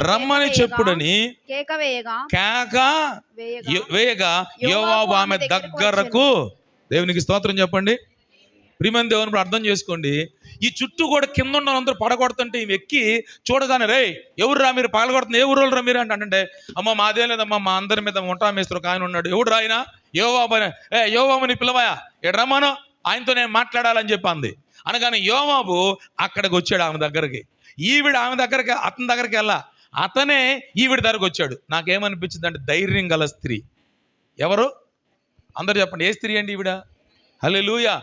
రమ్మని చెప్పుడని కేక వేయగా యోవాబు ఆమె దగ్గరకు. దేవునికి స్తోత్రం చెప్పండి. ప్రియమైన దేవుని అర్థం చేసుకోండి. ఈ చుట్టూ కూడా కింద ఉన్న వాళ్ళందరూ పడగొడుతుంటే ఈమె ఎక్కి చూడగానే రే ఎవరు రా మీరు పగలగొడుతుంది, ఏ ఊరు రా మీరు అంటే అమ్మ మాదే లేదమ్మా, మా అందరి మీద ఉంటా మేస్తారు ఒక ఆయన ఉన్నాడు. ఎవడు రా ఆయన? యోవాబు. యోవాబుని పిలవయా, ఎడు రమ్మను, ఆయనతో నేను మాట్లాడాలని చెప్పి అంది. అనగానే యోవాబు అక్కడికి వచ్చాడు ఆమె దగ్గరికి. ఈవిడ ఆమె దగ్గరికి అతని దగ్గరికి వెళ్ళా, అతనే ఈవిడ దగ్గరకు వచ్చాడు. నాకేమనిపించింది అంటే ధైర్యం గల స్త్రీ. ఎవరు అందరూ చెప్పండి, ఏ స్త్రీ అండి ఈవిడ? హల్లెలూయా.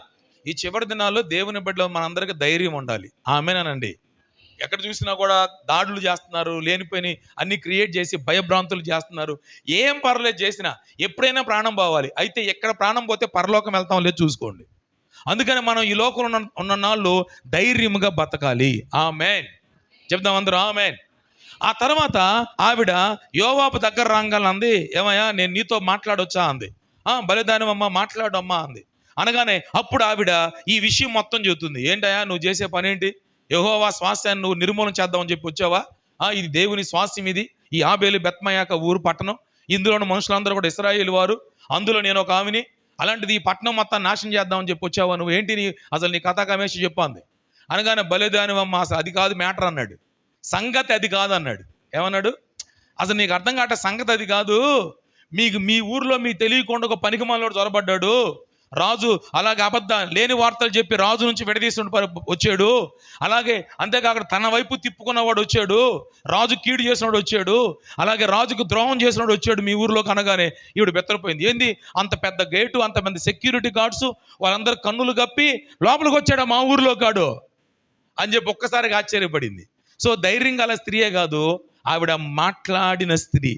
ఈ చివరి దినాల్లో దేవుని బిడ్డలో మనందరికీ ధైర్యం ఉండాలి. ఆమేనండి. ఎక్కడ చూసినా కూడా దాడులు చేస్తున్నారు, లేనిపోయి అన్ని క్రియేట్ చేసి భయభ్రాంతులు చేస్తున్నారు. ఏం పర్లేదు చేసినా ఎప్పుడైనా ప్రాణం పోవాలి. అయితే ఎక్కడ ప్రాణం పోతే పరలోకం వెళ్తాం లేదు చూసుకోండి. అందుకని మనం ఈ లోకంలో ఉన్న నాళ్ళు ధైర్యంగా బతకాలి. ఆమేన్ చెప్దాం అందరూ ఆమేన్. ఆ తర్వాత ఆవిడ యోవాబు దగ్గర రాగానే అంది, ఏమయ్యా నేను నీతో మాట్లాడొచ్చా అంది. బలిదానమమ్మా మాట్లాడమ్మా అంది. అనగానే అప్పుడు ఆవిడ ఈ విషయం మొత్తం చెబుతుంది. ఏంటయ్యా నువ్వు చేసే పని ఏంటి? యెహోవా స్వాస్థ్యాన్ని నువ్వు నిర్మూలన చేద్దామని చెప్పి వచ్చావా? ఇది దేవుని స్వాస్థ్యం, ఇది ఈ ఆబేలు బెత్మయాక ఊరు పట్టణం, ఇందులోని మనుషులందరూ కూడా ఇశ్రాయేలు వారు, అందులో నేను ఒక ఆమెని, అలాంటిది ఈ పట్టణం మొత్తం నాశనం చేద్దామని చెప్పి వచ్చావా నువ్వు? ఏంటి అసలు నీ కథ కమేసి చెప్పింది. అనగానే బలిదానమమ్మ అసలు అది కాదు మ్యాటర్ అన్నాడు. సంగతి అది కాదు అన్నాడు. ఏమన్నాడు? అసలు నీకు అర్థం కాట, సంగతి అది కాదు. మీ ఊర్లో మీకు తెలియకుండా ఒక పనికి మనలోడు చొరబడ్డాడు. రాజు అలాగే అబద్ధం లేని వార్తలు చెప్పి రాజు నుంచి విడదీసి వచ్చాడు. అలాగే అంతేకాక తన వైపు తిప్పుకున్నవాడు వచ్చాడు, రాజు కీడు చేసినవాడు వచ్చాడు, అలాగే రాజుకు ద్రోహం చేసినవాడు వచ్చాడు మీ ఊరిలోకి. అనగానే ఈవిడ బెత్తరపోయింది. ఏంది అంత పెద్ద గేటు, అంత మంది సెక్యూరిటీ గార్డ్స్, వాళ్ళందరూ కన్నులు కప్పి లోపలికి వచ్చాడా మా ఊరిలో కాడు అని చెప్పి ఒక్కసారిగా ఆశ్చర్యపడింది. సో ధైర్యం గల స్త్రీయే కాదు, ఆవిడ మాట్లాడిన స్త్రీ.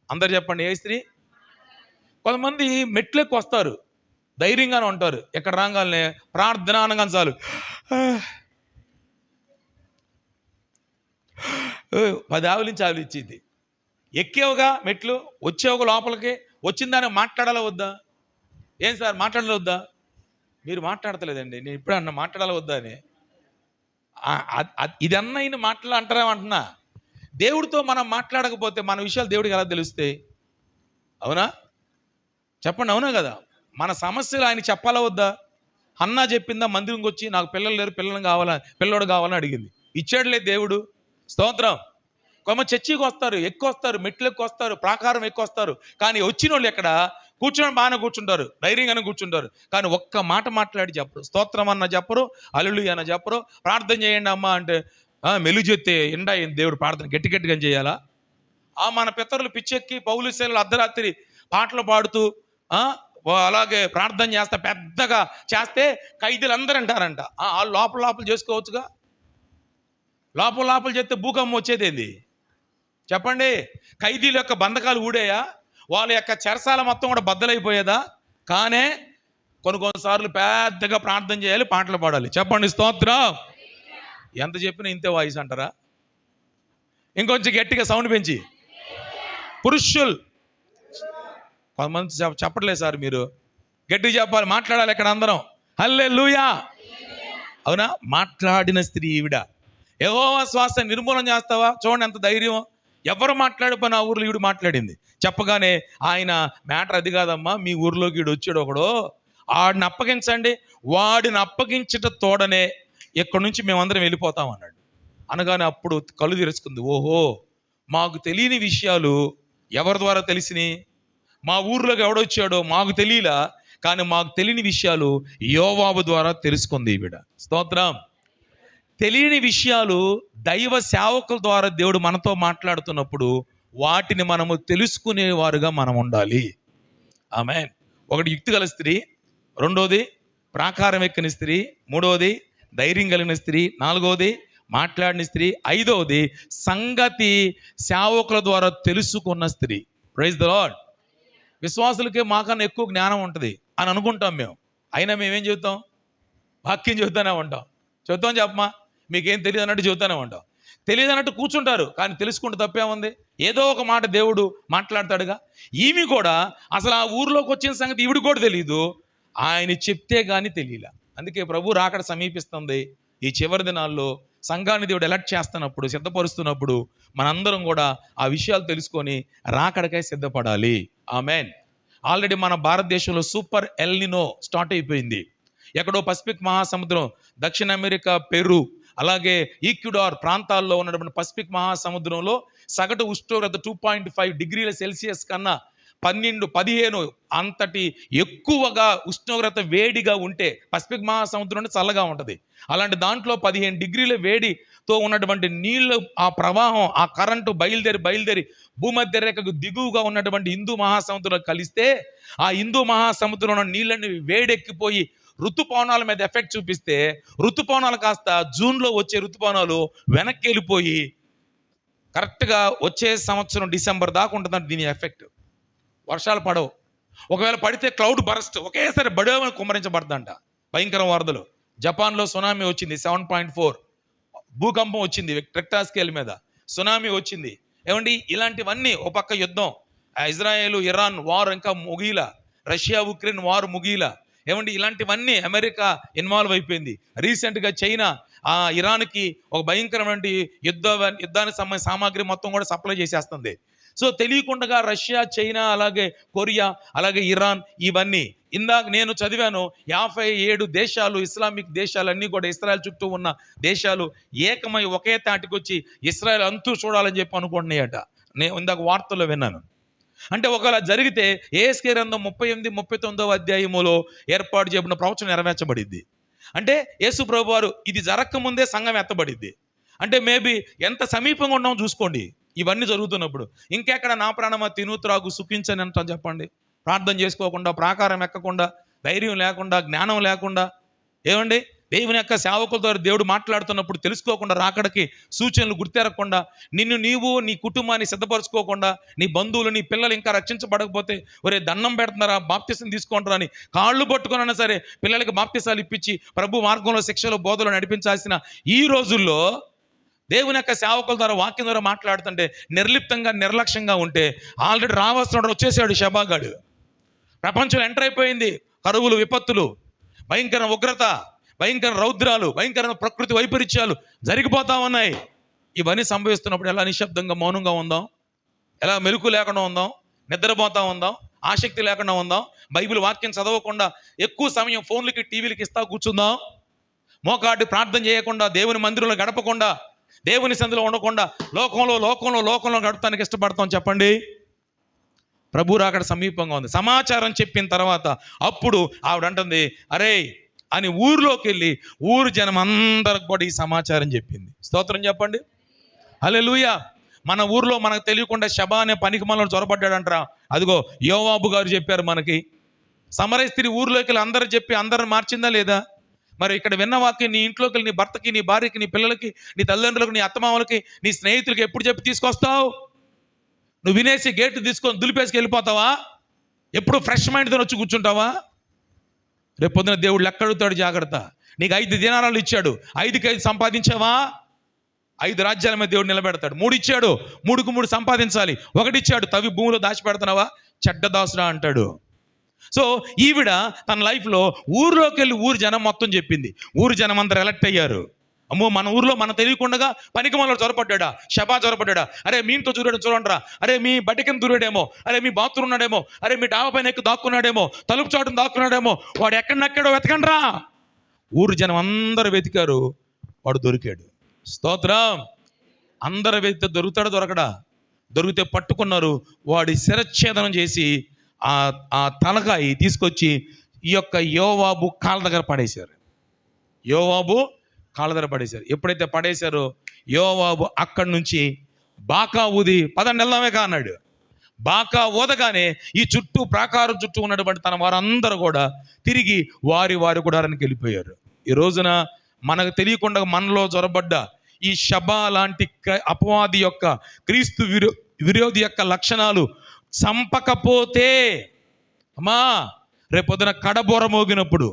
అందరు చెప్పండి, ఏ స్త్రీ? కొంతమంది మెట్లెక్కి వస్తారు, ధైర్యంగానే ఉంటారు. ఎక్కడ రాగానే ప్రార్థన అనగానే చాలు 10 ఆవులించి ఆవులిచ్చింది. ఎక్కేవుగా మెట్లు, వచ్చేవుగా లోపలికి, వచ్చిందాన్ని మాట్లాడాలా వద్దా? ఏం సార్ మాట్లాడాలి వద్దా? మీరు మాట్లాడతలేదండి, నేను ఇప్పుడే అన్న మాట్లాడాలి వద్దా అని. ఇది అన్న మాట్లాడంటారేమంటున్నా. దేవుడితో మనం మాట్లాడకపోతే మన విషయాలు దేవుడికి ఎలా తెలుస్తాయి? అవునా చెప్పండి, అవునా కదా? మన సమస్యలు ఆయన చెప్పాలా వద్దా? అన్నా చెప్పిందా మందిరంకి వచ్చి నాకు పిల్లలు లేరు, పిల్లోడు కావాలని అడిగింది, ఇచ్చాడులే దేవుడు. స్తోత్రం. కొంతమంది చర్చికి వస్తారు, ఎక్కువస్తారు, మెట్లు ఎక్కువస్తారు, ప్రాకారం ఎక్కువస్తారు, కానీ వచ్చిన వాళ్ళు ఎక్కడ కూర్చొని బాగానే కూర్చుంటారు, ధైర్యంగానే కూర్చుంటారు, కానీ ఒక్క మాట మాట్లాడి చెప్పరు. స్తోత్రం అన్న చెప్పరు, హల్లెలూయా అన్న చెప్పరు. ప్రార్థన చేయండి అమ్మా అంటే మెలు చెప్తే ఎండా దేవుడు ప్రార్థన గట్టిగా చేయాలా? మన పితరులు పిచ్చెక్కి పౌలు సేనలు అర్ధరాత్రి పాటలు పాడుతూ అలాగే ప్రార్థన చేస్తా పెద్దగా చేస్తే ఖైదీలు అందరూ అంటారంట వాళ్ళు లోపల చేసుకోవచ్చుగా. లోపల చేస్తే భూకంపం వచ్చేదేంది చెప్పండి? ఖైదీల యొక్క బంధకాలు ఊడేయా? వాళ్ళ యొక్క చెరసాల మొత్తం కూడా బద్దలైపోయేదా? కానీ కొన్నిసార్లు పెద్దగా ప్రార్థన చేయాలి, పాటలు పాడాలి. చెప్పండి స్తోత్రం. ఎంత చెప్పినా ఇంతే వాయిస్ అంటారా? ఇంకొంచెం గట్టిగా సౌండ్ పెంచి పురుషులు. కొంతమంది చెప్పట్లేదు సార్, మీరు గట్టిగా చెప్పాలి, మాట్లాడాలి ఇక్కడ అందరం. హల్లెలూయా. అవునా? మాట్లాడిన స్త్రీ ఈవిడ. యెహోవా శ్వాస నిర్మూలన చేస్తావా? చూడండి ఎంత ధైర్యం. ఎవరు మాట్లాడిపోయిన ఆ ఊర్లో ఈవిడ మాట్లాడింది. చెప్పగానే ఆయన మ్యాటర్ అది కాదమ్మా, మీ ఊర్లోకి ఈడు వచ్చాడు ఒకడు, వాడిని అప్పగించండి, వాడిని అప్పగించట తోడనే ఇక్కడి నుంచి మేమందరం వెళ్ళిపోతాం అన్నాడు. అనగానే అప్పుడు కళ్ళు తెరుచుకుంది. ఓహో, మాకు తెలియని విషయాలు ఎవరి ద్వారా తెలిసినాయి? మా ఊర్లోకి ఎవడొచ్చాడో మాకు తెలియలా, కానీ మాకు తెలియని విషయాలు యోవాబు ద్వారా తెలుసుకుంది ఈవిడ. స్తోత్రం. తెలియని విషయాలు దైవ సేవకుల ద్వారా దేవుడు మనతో మాట్లాడుతున్నప్పుడు వాటిని మనము తెలుసుకునేవారుగా మనం ఉండాలి. ఆమేన్. ఒకటి యుక్తి గల స్త్రీ, రెండోది ప్రాకారం ఎక్కిన స్త్రీ, మూడవది ధైర్యం కలిగిన స్త్రీ, నాలుగవది మాట్లాడిన స్త్రీ, ఐదవది సంగతి సేవకుల ద్వారా తెలుసుకున్న స్త్రీ. Praise the lord. విశ్వాసులకే మాకన్నా ఎక్కువ జ్ఞానం ఉంటుంది అని అనుకుంటాం మేము. అయినా మేమేం చెబుతాం? వాక్యం చెబుతానే ఉంటాం. చెబుతాం చెప్పమా, మీకేం తెలియదు అన్నట్టు చెబుతానే ఉంటాం. తెలియదు అన్నట్టు కూర్చుంటారు, కానీ తెలుసుకుంటే తప్పేముంది? ఏదో ఒక మాట దేవుడు మాట్లాడతాడుగా. ఈమె కూడా అసలు ఆ ఊర్లోకి వచ్చిన సంగతి ఈవిడ కూడా తెలియదు, ఆయన చెప్తే కానీ తెలియలే. అందుకే ప్రభు రాకడ సమీపిస్తుంది. ఈ చివరి దినాల్లో సంఘాన్ని దేవుడు ఎలర్ట్ చేస్తున్నప్పుడు, సిద్ధపరుస్తున్నప్పుడు మనందరం కూడా ఆ విషయాలు తెలుసుకొని రాకడకై సిద్ధపడాలి. ఆమెన్. ఆల్రెడీ మన భారతదేశంలో సూపర్ ఎల్నినో స్టార్ట్ అయిపోయింది. ఎక్కడో పసిఫిక్ మహాసముద్రం, దక్షిణ అమెరికా, పెరు, అలాగే ఈక్యుడార్ ప్రాంతాల్లో ఉన్నటువంటి పసిఫిక్ మహాసముద్రంలో సగటు ఉష్ణోగ్రత 2.5 డిగ్రీల సెల్సియస్ కన్నా 12-15 అంతటి ఎక్కువగా ఉష్ణోగ్రత వేడిగా ఉంటే పసిఫిక్ మహాసముద్రం చల్లగా ఉంటుంది. అలాంటి దాంట్లో 15 డిగ్రీల వేడితో ఉన్నటువంటి నీళ్ళు, ఆ ప్రవాహం, ఆ కరెంటు బయలుదేరి భూమధ్య రేఖకు దిగువగా ఉన్నటువంటి హిందూ మహాసముద్రంలో కలిస్తే ఆ హిందూ మహాసముద్రంలో నీళ్ళని వేడెక్కిపోయి ఋతుపవనాల మీద ఎఫెక్ట్ చూపిస్తే, ఋతుపవనాలు కాస్త జూన్లో వచ్చే ఋతుపవనాలు వెనక్కి వెళ్ళిపోయి కరెక్ట్గా వచ్చే సంవత్సరం డిసెంబర్ దాకా ఉంటుందంట దీని ఎఫెక్ట్. వర్షాలు పడవు. ఒకవేళ పడితే క్లౌడ్ బరస్ట్, ఒకేసారి బడవని కుమ్మరించబడదంట. భయంకర వరదలు. జపాన్లో సునామీ వచ్చింది, 7.4 భూకంపం వచ్చింది రెక్టార్ స్కేల్ మీద, సునామీ వచ్చింది. ఏమండి, ఇలాంటివన్నీ. ఒక పక్క యుద్ధం, ఇజ్రాయేల్ ఇరాన్ వార్ ఇంకా ముగిలా, రష్యా ఉక్రెయిన్ వార్ ముగిలా. ఏమండి, ఇలాంటివన్నీ అమెరికా ఇన్వాల్వ్ అయిపోయింది. రీసెంట్గా చైనా ఇరాన్కి ఒక భయంకరమైన యుద్ధానికి సంబంధించిన సామాగ్రి మొత్తం కూడా సప్లై చేసేస్తుంది. సో తెలియకుండా రష్యా, చైనా, అలాగే కొరియా, అలాగే ఇరాన్, ఇవన్నీ ఇందాక నేను చదివాను. 57 దేశాలు, ఇస్లామిక్ దేశాలన్నీ కూడా ఇస్రాయల్ చుట్టూ ఉన్న దేశాలు ఏకమై ఒకే తాటికి వచ్చి ఇస్రాయల్ అంతు చూడాలని చెప్పి అనుకుంటున్నాయట. నేను ఇందాక వార్తల్లో విన్నాను. అంటే ఒకవేళ జరిగితే ఏఎస్కే గ్రంథం 38-39 అధ్యాయములో ఏర్పాటు చేయబడిన ప్రవచనం నెరవేర్చబడిద్ది. అంటే యేసు ప్రభు వారు ఇది జరగకముందే సంఘం ఎత్తబడిద్ది. అంటే మేబీ ఎంత సమీపంగా ఉన్నామో చూసుకోండి ఇవన్నీ జరుగుతున్నప్పుడు. ఇంకెక్కడ నా ప్రాణమా తిను త్రాగు సుఖించని అంటాం చెప్పండి. ప్రార్థన చేసుకోకుండా, ప్రాకారం ఎక్కకుండా, ధైర్యం లేకుండా, జ్ఞానం లేకుండా, ఏమండి దేవుని యొక్క సేవకుల ద్వారా దేవుడు మాట్లాడుతున్నప్పుడు తెలుసుకోకుండా, రాకడికి సూచనలు గుర్తెరగకుండా, నీవు నీ కుటుంబాన్ని సిద్ధపరచుకోకుండా, నీ బంధువులు, నీ పిల్లలు ఇంకా రక్షించబడకపోతే ఒరే దండం పెడుతున్నారా, బాప్తిసం తీసుకుంటారా అని కాళ్ళు పట్టుకున్నా సరే పిల్లలకి బాప్తిసాలు ఇప్పించి ప్రభు మార్గంలో, శిక్షలో, బోధలో నడిపించాల్సిన ఈ రోజుల్లో దేవుని యొక్క సేవకుల ద్వారా వాక్యం ద్వారా మాట్లాడుతుంటే నిర్లిప్తంగా, నిర్లక్ష్యంగా ఉంటే ఆల్రెడీ రావాల్సిన వచ్చేసాడు శబాగాడు. ప్రపంచం ఎంటర్ అయిపోయింది. కరువులు, విపత్తులు, భయంకర ఉగ్రత, భయంకర రౌద్రాలు, భయంకర ప్రకృతి వైపరీత్యాలు జరిగిపోతా ఉన్నాయి. ఇవన్నీ సంభవిస్తున్నప్పుడు ఎలా నిశ్శబ్దంగా మౌనంగా ఉందాం? ఎలా మెలకు లేకుండా ఉందాం? నిద్రపోతా ఉందాం? ఆసక్తి లేకుండా ఉందాం? బైబిల్ వాక్యం చదవకుండా ఎక్కువ సమయం ఫోన్లకి, టీవీలకి ఇస్తా కూర్చుందాం? మోకాటి ప్రార్థన చేయకుండా, దేవుని మందిరంలో గడపకుండా, దేవుని సంధిలో ఉండకుండా లోకంలో గడపడానికి ఇష్టపడతాం చెప్పండి? ప్రభు రాకడ సమీపంగా ఉంది. సమాచారం చెప్పిన తర్వాత అప్పుడు ఆవిడ అంటుంది అరే అని ఊరిలోకి వెళ్ళి ఊరు జనం అందరికి కూడా ఈ సమాచారం చెప్పింది. స్తోత్రం చెప్పండి. హల్లెలూయా. మన ఊర్లో మనకు తెలియకుండా శబా అనే పనికి మనలో చొరబడ్డాడంటారా? అదిగో యోవాబు గారు చెప్పారు మనకి. సమరయ స్త్రీ ఊర్లోకి వెళ్ళి అందరూ చెప్పి అందరిని మార్చిందా లేదా? మరి ఇక్కడ విన్న వాక్యం నీ ఇంట్లోకి వెళ్ళి నీ భర్తకి, నీ భార్యకి, నీ పిల్లలకి, నీ తల్లిదండ్రులకు, నీ అత్తమామలకి, నీ స్నేహితులకి ఎప్పుడు చెప్పి తీసుకొస్తావు? నువ్వు వినేసి గేటు తీసుకొని దులిపేసుకు వెళ్ళిపోతావా? ఎప్పుడు ఫ్రెష్ మైండ్తో వచ్చి కూర్చుంటావా? రేపు పొద్దున దేవుడు లెక్క అడుగుతాడు. జాగ్రత్త. నీకు 5 దినారాలు ఇచ్చాడు, 5కి 5 సంపాదించావా? 5 రాజ్యాల మీద దేవుడు నిలబెడతాడు. 3 ఇచ్చాడు, 3కు 3 సంపాదించాలి. 1 ఇచ్చాడు, తవి భూమిలో దాచిపెడుతున్నావా? చెడ్డ దాసుడా అంటాడు. సో ఈవిడ తన లైఫ్లో ఊర్లోకి వెళ్ళి ఊరు జనం మొత్తం చెప్పింది. ఊరు జనం అందరూ ఎలక్ట్ అయ్యారు. అమ్మో, మన ఊర్లో మన తెలియకుండా పనికి మనలో జ్వరపడ్డా, షబా జ్వరపడ్డా, అరే మీ ఇంట్లో చూడండిరా, అరే మీ బట్టి కింద దూరాడేమో, అరే మీ బాత్రూమ్ ఉన్నాడేమో, అరే మీ డాబా పైన ఎక్కి దాక్కున్నాడేమో, తలుపు చాటును దాక్కున్నాడేమో, వాడు ఎక్కడెక్కడో వెతకండ్రా. ఊరు జనం అందరూ వెతికారు, వాడు దొరికాడు. స్తోత్రం. అందరూ వెతికితే దొరుకుతాడా దొరకడా? దొరికితే పట్టుకున్నారు. వాడి శిరచ్ఛేదనం చేసి ఆ తలకాయ తీసుకొచ్చి ఈ యొక్క యోవాబు కాళ్ళ దగ్గర పడేశారు. యోవాబు కాళ్ళ దగ్గర పడేశారు. ఎప్పుడైతే పడేశారో యోవాబు అక్కడి నుంచి బాకా ఊది 10 వెళ్దామే కా అన్నాడు. బాకా ఊదగానే ఈ చుట్టూ ప్రాకారం చుట్టూ ఉన్నటువంటి తన వారందరూ కూడా తిరిగి వారి గుడారానికి వెళ్ళిపోయారు. ఈ రోజున మనకు తెలియకుండా మనలో జ్వరబడ్డ ఈ షబా లాంటి అపవాది యొక్క క్రీస్తు విరోధి యొక్క లక్షణాలు చంపకపోతే అమ్మా రేపొద్దున కడబోర మోగినప్పుడు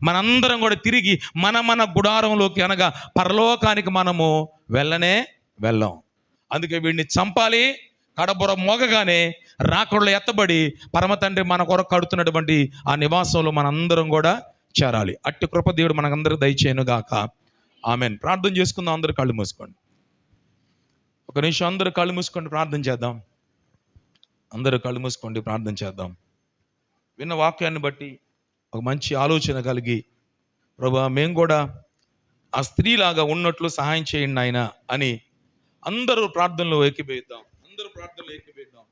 మనందరం కూడా తిరిగి మన గుడారంలోకి అనగా పరలోకానికి మనము వెళ్ళం. అందుకే వీడిని చంపాలి. కడబొర మోగగానే రాకడలో ఎత్తబడి పరమ తండ్రి మన కొరకు కడుతున్నటువంటి ఆ నివాసంలో మనందరం కూడా చేరాలి. అట్టి కృప దేవుడు మనకందరూ దయచేయను గాక. ఆమెన్. ప్రార్థన చేసుకుందాం. అందరూ కళ్ళు మూసుకోండి. ఒక నిమిషం అందరూ కళ్ళు మూసుకోండి, ప్రార్థన చేద్దాం. అందరూ కళ్ళు మూసుకోండి, ప్రార్థన చేద్దాం. విన్న వాక్యాన్ని బట్టి ఒక మంచి ఆలోచన కలిగి, ప్రభువా మేము కూడా ఆ స్త్రీలాగా ఉన్నట్లు సహాయం చేయండి నాయన అని అందరూ ప్రార్థనలో ఏకీభవిద్దాం. అందరూ ప్రార్థనలో ఏకీభవిద్దాం.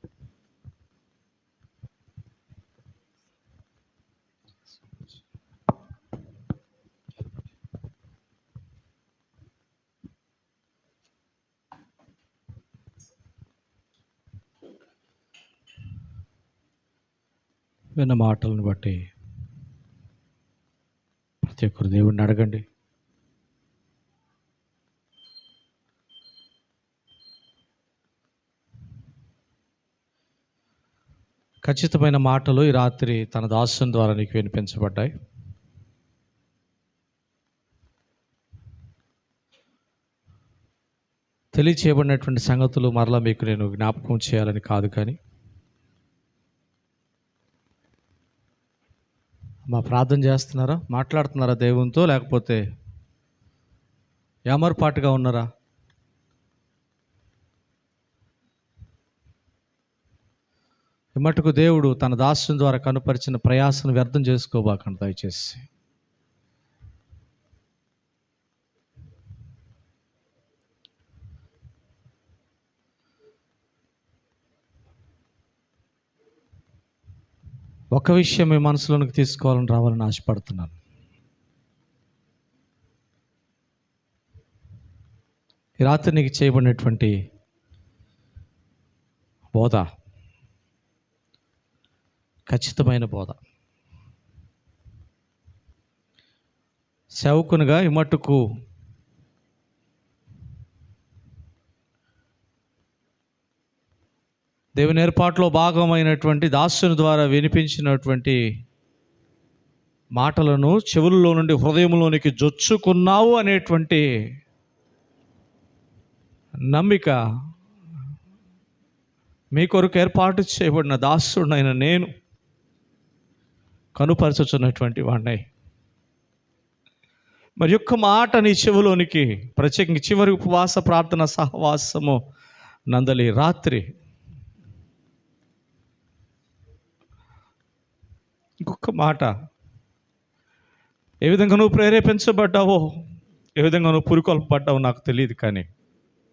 విన్న మాటలను బట్టి ప్రతి ఒక్కరు దేవుడిని అడగండి. ఖచ్చితమైన మాటలు ఈ రాత్రి తన దాసుని ద్వారా నీకు వినిపించబడ్డాయి. తెలియచేయబడినటువంటి సంగతులు మరలా మీకు నేను జ్ఞాపకం చేయాలని కాదు, కానీ మా ప్రార్థన చేస్తున్నారా, మాట్లాడుతున్నారా దేవునితో, లేకపోతే ఏమరపాటుగా ఉన్నారా? మటుకు దేవుడు తన దాసుని ద్వారా కనుపరిచిన ప్రయాసను వ్యర్థం చేసుకోబాకండి దయచేసి. ఒక విషయం మీ మనసులోనికి తీసుకోవాలని రావాలని ఆశపడుతున్నాను. ఈ రాత్రి నీకు చేయబడినటువంటి బోధ ఖచ్చితమైన బోధ. సేవకునిగా ఈ మట్టుకు దేవుని ఏర్పాటులో భాగమైనటువంటి దాసుని ద్వారా వినిపించినటువంటి మాటలను చెవుల్లో నుండి హృదయంలోనికి జొచ్చుకున్నావు అనేటువంటి నమ్మిక మీ కొరకు ఏర్పాటు చేయబడిన దాసుడైన నేను కనుపరచుచున్నటువంటి వాడినై. మరి యొక్క మాట నీ చెవులోనికి ప్రత్యేకంగా చివరి ఉపవాస ప్రార్థన సహవాసము నందలి రాత్రి ఇంకొక మాట, ఏ విధంగా నువ్వు ప్రేరేపించబడ్డావో, ఏ విధంగా నువ్వు పురికొల్పబడ్డావో నాకు తెలియదు, కానీ